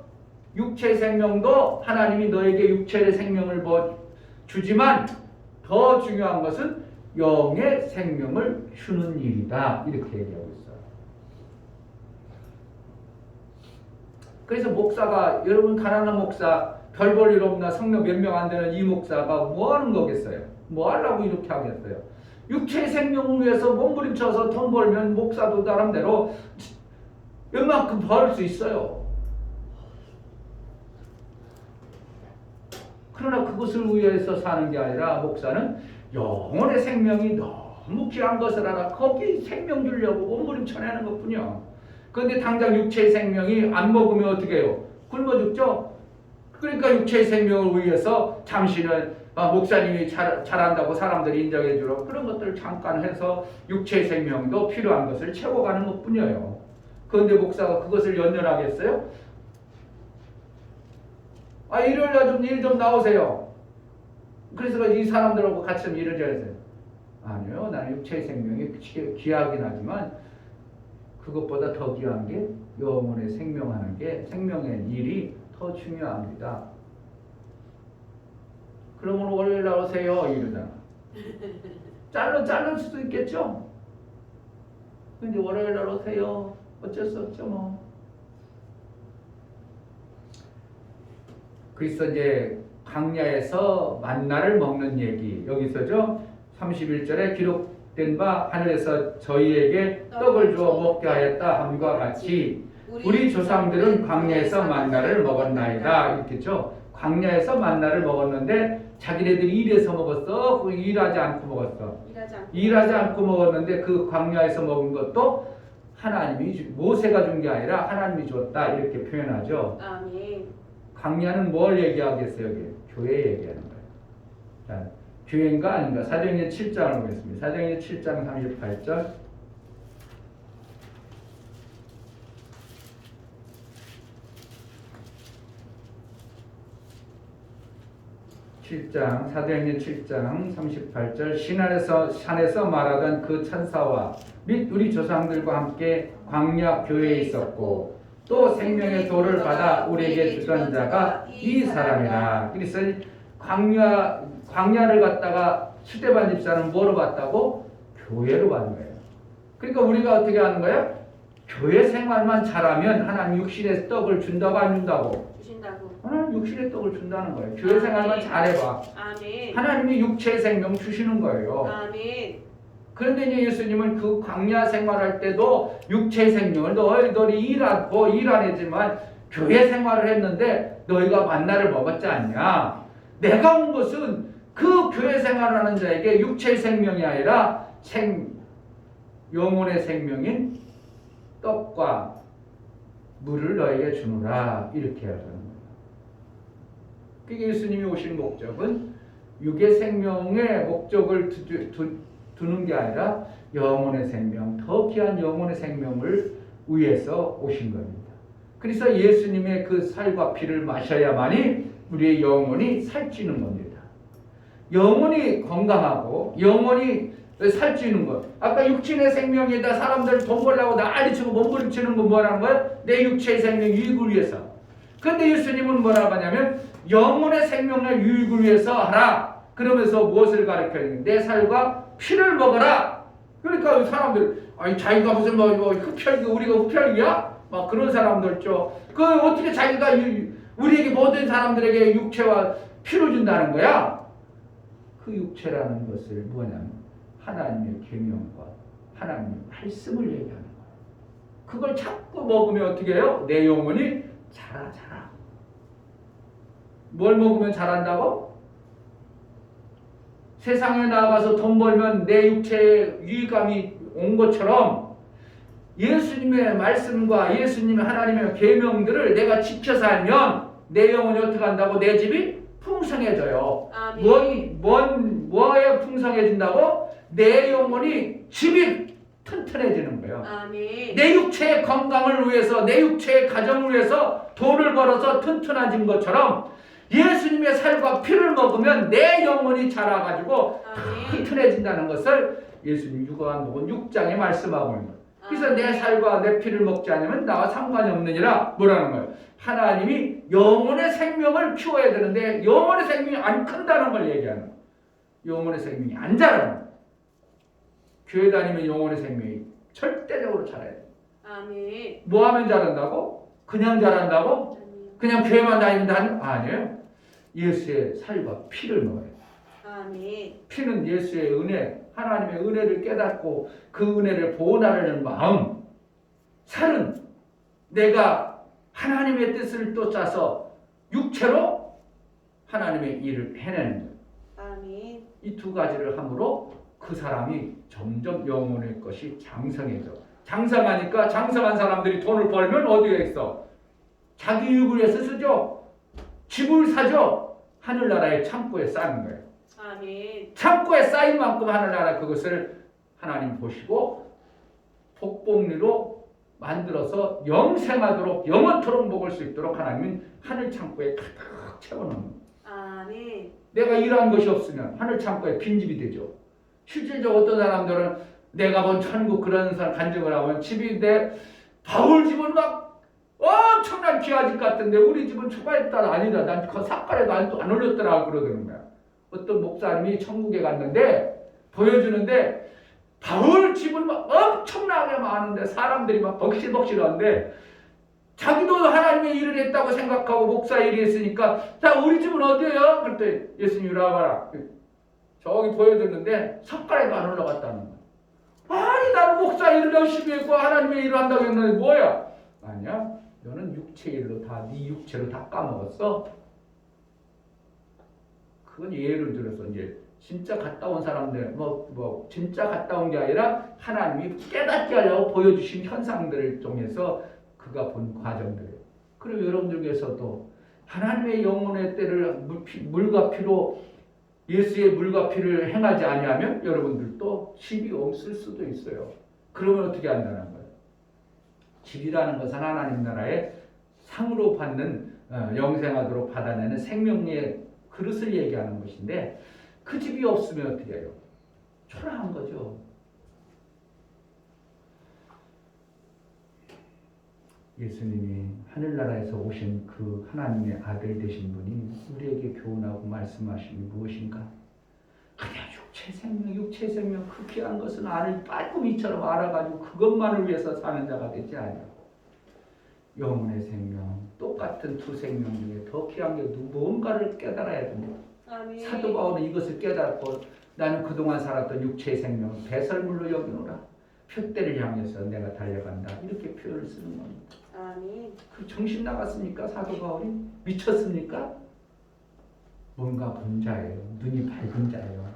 육체의 생명도 하나님이 너에게 육체의 생명을 주지만 더 중요한 것은 영의 생명을 주는 일이다. 이렇게 얘기하고 있어요. 그래서 목사가 여러분 가난한 목사 별 볼 일 없나 성령 몇 명 안 되는 이 목사가 뭐 하는 거겠어요? 뭐 하려고 이렇게 하겠어요? 육체의 생명을 위해서 몸부림쳐서 돈 벌면 목사도 나름대로 웬만큼 벌 수 있어요. 그러나 그것을 위해서 사는 게 아니라 목사는 영혼의 생명이 너무 귀한 것을 알아 거기 생명 주려고 몸부림쳐내는 것뿐이야. 그런데 당장 육체의 생명이 안 먹으면 어떻게 해요? 굶어 죽죠? 그러니까 육체의 생명을 위해서 잠시는 목사님이 잘한다고 사람들이 인정해 주러 그런 것들을 잠깐 해서 육체의 생명도 필요한 것을 채워가는 것뿐이에요. 그런데 목사가 그것을 연연하겠어요? 일요일날 일 좀 나오세요. 그래서 이 사람들하고 같이 일을 해야 돼요. 아니요, 나는 육체의 생명이 귀하긴 하지만 그것보다 더 귀한 게 영혼의 생명하는 게 생명의 일이 더 중요합니다. 그러면 월요일 날 오세요 이러잖아. 자를 수도 있겠죠. 근데 월요일 날 오세요. 어쩔 수 없죠 뭐. 그래서 이제 광야에서 만나를 먹는 얘기 여기서죠. 31절에 기록된 바 하늘에서 저희에게 떡을 주어 먹게 하였다 함과 같이 우리 조상들은 광야에서 만나를 먹었나이다 이렇게죠. 광야에서 만나를 먹었는데 자기네들이 일해서 먹었어? 일하지 않고 먹었어? 일하지 않고 먹었는데 그 광야에서 먹은 것도 하나님이 모세가 준 게 아니라 하나님이 줬다 이렇게 표현하죠. 아멘. 광야는 뭘 얘기하겠어요? 여기 교회 얘기하는 거예요. 자, 교회인가 아닌가? 사도행전 7장을 보겠습니다. 사도행전 7장 38절. 7장 사도행전 7장 38절 산에서 말하던 그 천사와 및 우리 조상들과 함께 광야 교회에 있었고 또 생명의 도를 받아 우리에게 주던 자가 이 사람이라. 그래서 광야를 갖다가 스데반 집사는 뭐로 받다고? 교회로 받는 거예요. 그러니까 우리가 어떻게 하는 거예요? 교회 생활만 잘하면 하나님 육신의 떡을 준다고 안 준다고? 주신다고. 하나님 육신의 떡을 준다는 거예요. 교회 생활만 잘해봐. 아멘. 하나님이 육체의 생명 주시는 거예요. 아멘. 그런데 이제 예수님은 그 광야 생활할 때도 육체의 생명을 너희들이 일 안 했지만 교회 생활을 했는데 너희가 만나를 먹었지 않냐. 내가 온 것은 그 교회 생활하는 자에게 육체의 생명이 아니라 영혼의 생명인 떡과 물을 너에게 주노라 이렇게 하는 거예요. 그게 예수님이 오신 목적은 육의 생명의 목적을 두는 게 아니라 영혼의 생명, 더 귀한 영혼의 생명을 위해서 오신 겁니다. 그래서 예수님의 그 살과 피를 마셔야만이 우리의 영혼이 살찌는 겁니다. 영혼이 건강하고 영혼이 살찌는 것. 아까 육신의 생명에다 사람들 돈 벌려고 난리치고 몸부림치는 건 뭐라는 거예요? 내 육체의 생명 유익을 위해서. 그런데 예수님은 뭐라고 하냐면 영혼의 생명을 유익을 위해서 하라. 그러면서 무엇을 가르쳐요? 내 살과 피를 먹어라. 그러니까 사람들 아니 자기가 무슨 뭐 흡혈귀 우리가 흡혈귀야? 막 그런 사람들 있죠. 그 어떻게 자기가 우리에게 모든 사람들에게 육체와 피를 준다는 거야? 그 육체라는 것을 뭐냐면 하나님의 계명과 하나님의 말씀을 얘기하는 거예요. 그걸 자꾸 먹으면 어떻게 해요? 내 영혼이 자라. 뭘 먹으면 자란다고? 세상에 나가서 돈 벌면 내 육체에 유익감이 온 것처럼 예수님의 말씀과 예수님의 하나님의 계명들을 내가 지켜 살면 내 영혼이 어떻게 한다고? 내 집이 풍성해져요. 뭐에 풍성해진다고? 내 영혼이 집이 튼튼해지는 거예요. 아멘. 내 육체의 건강을 위해서 내 육체의 가정을 위해서 돈을 벌어서 튼튼해진 것처럼 예수님의 살과 피를 먹으면 내 영혼이 자라가지고 튼튼해진다는 것을 예수님 요한복음 6장에 말씀하고 있는 거예요. 그래서 내 살과 내 피를 먹지 않으면 나와 상관이 없느니라 뭐라는 거예요? 하나님이 영혼의 생명을 키워야 되는데 영혼의 생명이 안 큰다는 걸 얘기하는 거예요. 영혼의 생명이 안 자라는 거예요. 교회 다니면 영혼의 생명이 절대적으로 자라야 돼요. 아멘. 뭐 하면 자란다고? 그냥 자란다고? 그냥 교회만 다니면 아니에요. 예수의 살과 피를 먹어요. 아멘. 피는 예수의 은혜, 하나님의 은혜를 깨닫고 그 은혜를 보호하려는 마음. 살은 내가 하나님의 뜻을 쫓아서 육체로 하나님의 일을 해내는 거예요. 아멘. 이 두 가지를 함으로 그 사람이 점점 영혼의 것이 장성해져. 장성하니까 장성한 사람들이 돈을 벌면 어디에 있어? 자기 유익을 위해서 쓰죠. 집을 사죠. 하늘나라의 창고에 쌓는 거예요. 아멘. 창고에 쌓인 만큼 하늘나라 그것을 하나님 보시고 복복리로 만들어서 영생하도록 영원토록 먹을 수 있도록 하나님은 하늘 창고에 가득 채워놓는 거예요. 아멘. 내가 일한 것이 없으면 하늘 창고에 빈집이 되죠. 실질적으로 어떤 사람들은 내가 본 천국 그런 사람 간증을 하면 집인데 바울 집은 막 엄청난 귀한 집 같은데 우리 집은 초가에 따라 아니다. 난 그 삭발에도 안 올렸더라고 그러더는 거야. 어떤 목사님이 천국에 갔는데 보여주는데 바울 집은 막 엄청나게 많은데 사람들이 막 벅실벅실한데 자기도 하나님의 일을 했다고 생각하고 목사 일이 했으니까 자 우리 집은 어디예요? 그때 예수님 와봐라. 저기 보여줬는데 삭발에도 안 올라갔다는 거야. 아니 나는 목사 일을 열심히 했고 하나님의 일을 한다고 했는데 뭐야? 아니야. 너는 육체 일로 다 네 육체로 다 까먹었어. 그건 예를 들어서 이제 진짜 갔다 온 사람들 뭐 진짜 갔다 온 게 아니라 하나님이 깨닫게 하려고 보여주신 현상들을 통해서 그가 본 과정들. 그리고 여러분들께서도 하나님의 영혼의 때를 물과 피로 예수의 물과 피를 행하지 아니하면 여러분들도 집이 없을 수도 있어요. 그러면 어떻게 한다는 거예요? 집이라는 것은 하나님 나라의 상으로 받는 영생하도록 받아내는 생명의 그릇을 얘기하는 것인데 그 집이 없으면 어떻게 해요? 초라한 거죠. 예수님이 하늘나라에서 오신 그 하나님의 아들 되신 분이 우리에게 교훈하고 말씀하신 게 무엇인가? 그냥 육체 생명 그 귀한 것은 아는 빨꾸미처럼 알아가지고 그것만을 위해서 사는 자가 되지 않아요. 영혼의 생명, 똑같은 두 생명 중에 더 귀한 게 무언가를 깨달아야 됩니다. 아멘. 사도 바울은 이것을 깨닫고 나는 그동안 살았던 육체의 생명을 배설물로 여기노라. 표대를 향해서 내가 달려간다. 이렇게 표현을 쓰는 겁니다. 아멘. 그 정신 나갔습니까? 사도 바울이? 미쳤습니까? 뭔가 본 자예요. 눈이 밝은 자예요.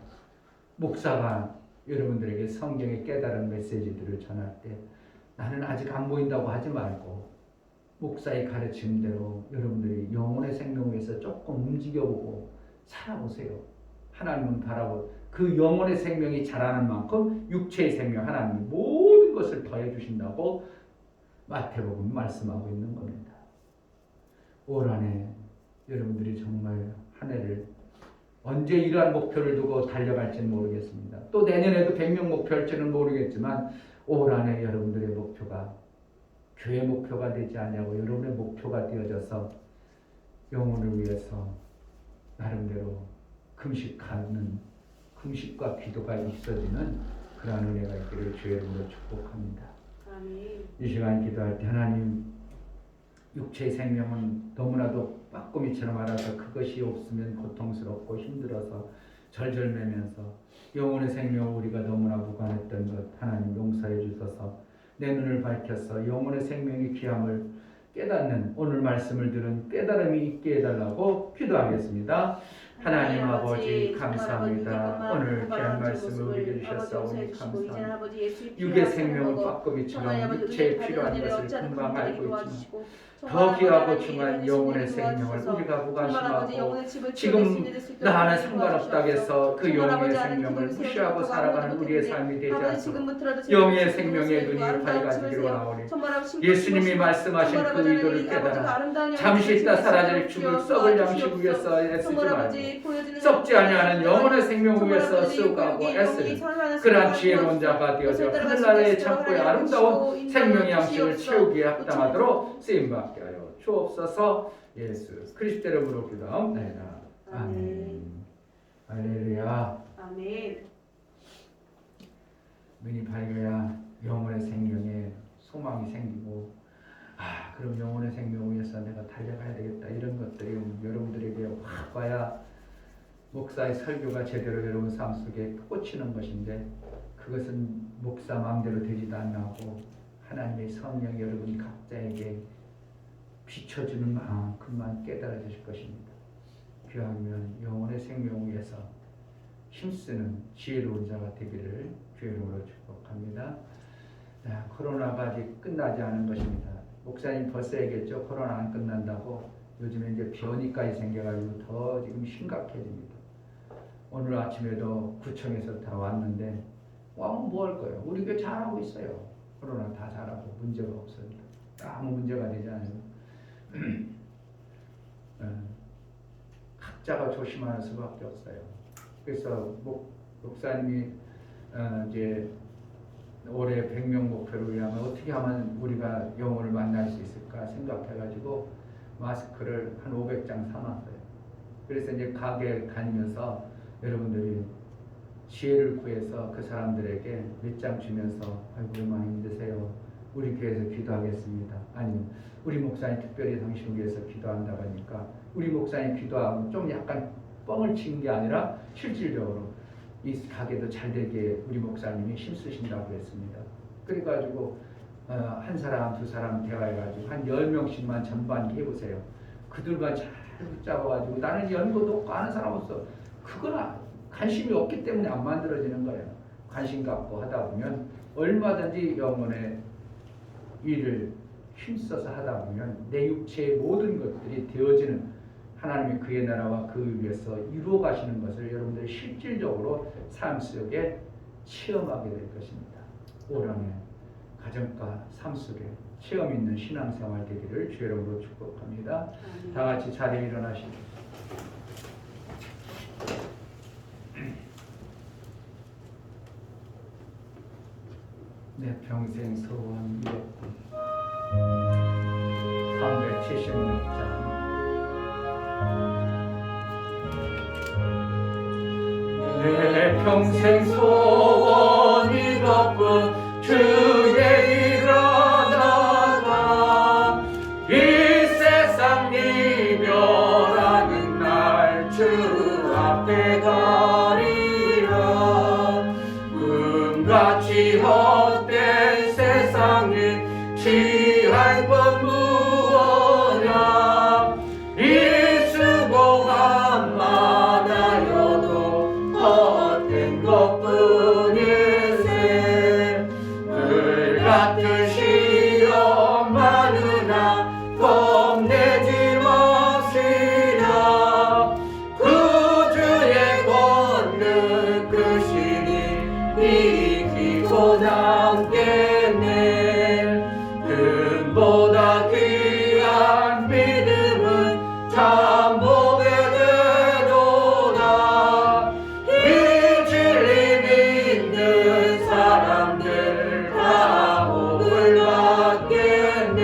목사가 여러분들에게 성경의 깨달은 메시지들을 전할 때 나는 아직 안 보인다고 하지 말고 목사의 가르침대로 여러분들이 영혼의 생명 위해서 조금 움직여보고 살아보세요. 하나님은 바라보 그 영혼의 생명이 자라는 만큼 육체의 생명 하나님이 모든 것을 더해 주신다고 마태복음 말씀하고 있는 겁니다. 올 한해 여러분들이 정말 한 해를 언제 이러한 목표를 두고 달려갈지는 모르겠습니다. 또 내년에도 100명 목표일지는 모르겠지만 올 한해 여러분들의 목표가 교회 목표가 되지 않냐고 여러분의 목표가 되어져서 영혼을 위해서 나름대로 금식과 기도가 있어지는 그러한 은혜가 있기를 주의 이름으로 축복합니다. 아멘. 이 시간 기도할 때 하나님 육체의 생명은 너무나도 빠꾸미처럼 알아서 그것이 없으면 고통스럽고 힘들어서 절절매면서 영혼의 생명 우리가 너무나 무관했던 것 하나님 용서해 주셔서 내 눈을 밝혀서 영혼의 생명의 귀함을 깨닫는 오늘 말씀을 들은 깨달음이 있게 해달라고 기도하겠습니다. 하나님 아버지 감사합니다. 오늘 귀한 말씀을 우리에게 주셨사오니 감사합니다. 육의 생명은 빠꾸미처럼 육체에 필요한 것을 금방 알고 있지만 더 귀하고 중요한 영혼의 생명을 우리가 무관심하고 지금 나는 상관없다고 해서 그 영혼의 생명을 무시하고 살아가는 우리의 삶이 되지 않도록 영의 생명의 눈이 밝아지기를 원하오니 예수님이 말씀하신 그 의도를 깨달아 잠시 있다 사라질 죽을 썩을 양식 위해서 애쓰지 말고 썩지 아니하는 영혼의 생명 위해서 쓰고가고 애쓰는 그러한 지혜로운 자가 되어져 하늘나라의 창고에 아름다운 생명의 양식을 채우기에 합당하도록 쓰임받게 하여 주옵소서. 예수 그리스도 이름으로 기도합니다. 아멘. 할렐루야. 아멘. 눈이 밝아야 영혼의 생명에 소망이 생기고 그럼 영혼의 생명 위해서 내가 달려가야 되겠다 이런 것들이 여러분들에게 확 와야 목사의 설교가 제대로 여러분 삶 속에 꽂히는 것인데 그것은 목사 마음대로 되지도 않고 하나님의 성령 여러분 각자에게 비춰주는 만큼만 깨달아 주실 것입니다. 귀하면 영혼의 생명 위해서 힘쓰는 지혜로운 자가 되기를 주의 이름으로 축복합니다. 코로나가 아직 끝나지 않은 것입니다. 목사님 벌써 얘기했죠. 코로나 안 끝난다고. 요즘에 이제 변이까지 생겨가지고 더 지금 심각해집니다. 오늘 아침에도 구청에서 다 왔는데 와면 뭐 할 거예요? 우리 교회 잘하고 있어요. 코로나 다 잘하고 문제가 없어요. 아무 문제가 되지 않아요. 각자가 조심하는 수밖에 없어요. 그래서 목사님이 이제 올해 100명 목표를 위하면 어떻게 하면 우리가 영혼을 만날 수 있을까 생각해가지고 마스크를 한 500장 사놨어요. 그래서 이제 가게 다니면서 여러분들이 지혜를 구해서 그 사람들에게 몇 장 주면서 아이고 많이 힘드세요. 우리 교회에서 기도하겠습니다. 아니면 우리 목사님 특별히 당신 위해서 기도한다고 하니까 우리 목사님 기도하고 좀 약간 뻥을 치는 게 아니라 실질적으로 이 가게도 잘 되게 우리 목사님이 힘쓰신다고 했습니다. 그래가지고 한 사람 두 사람 대화해가지고 한 10명씩만 전반기 해보세요. 그들만 잘 붙잡아가지고 나는 연고도 없고 아는 사람 없어. 그거나 관심이 없기 때문에 안 만들어지는 거예요. 관심 갖고 하다 보면 얼마든지 영혼의 일을 힘써서 하다 보면 내 육체의 모든 것들이 되어지는 하나님이 그의 나라와 그 위에서 이루어 가시는 것을 여러분들이 실질적으로 삶 속에 체험하게 될 것입니다. 올 한해 가정과 삶 속에 체험 있는 신앙생활 되기를 주 이름으로 축복합니다. 다 같이 자리에 일어나시고 내 평생 소원 이뤘군. 376장. 내 평생 소원 이뤘군. 주의 일어나가 이 세상 이별하는 날 주 앞에 가리라. 금같이 헛된 세상에 취할 것 무엇냐. 이 수고가 많아여도 헛된 것뿐일세. 물 같은 시험 많으나 겁내지 마시라. 구주의 권능 크시니 이기고 남겠네. 금보다 귀한 믿음은 참 보게 되도다. 이 진리 믿는 사람들 다 복을 받겠네.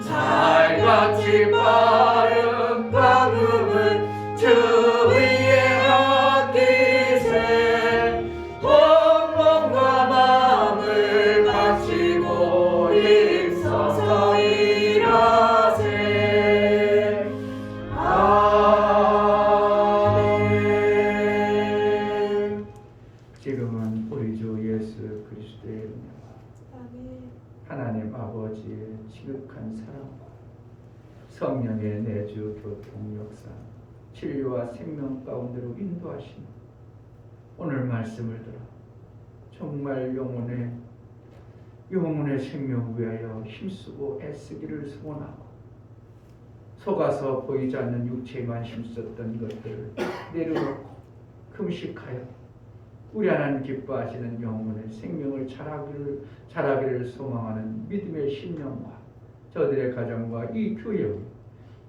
살같이 빠른 방음은 주 위에 아끼세. 온몸과 마음을 바치고 일서서 일하세. 아멘. 지금은 우리 주 예수 그리스도의 은혜와 하나님 아버지의 지극한 사랑과 성령의 내주 교통 역사, 진리와 생명 가운데로 인도하시는 오늘 말씀을 들어 정말 영혼의 생명 위하여 힘쓰고 애쓰기를 소원하고 속아서 보이지 않는 육체에만 힘썼던 것들을 내려놓고 금식하여 우리 하나님 기뻐하시는 영혼의 생명을 자라기를 소망하는 믿음의 심령과 저들의 가정과 이 교회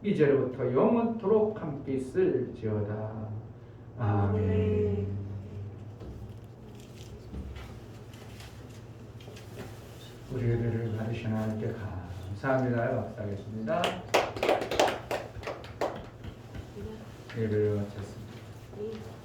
이제로부터 영원토록 함께 있을지어다. 아멘. 우리 예배를 받으신 하나님께 감사합니다. 박수하겠습니다. 예배를 마쳤습니다.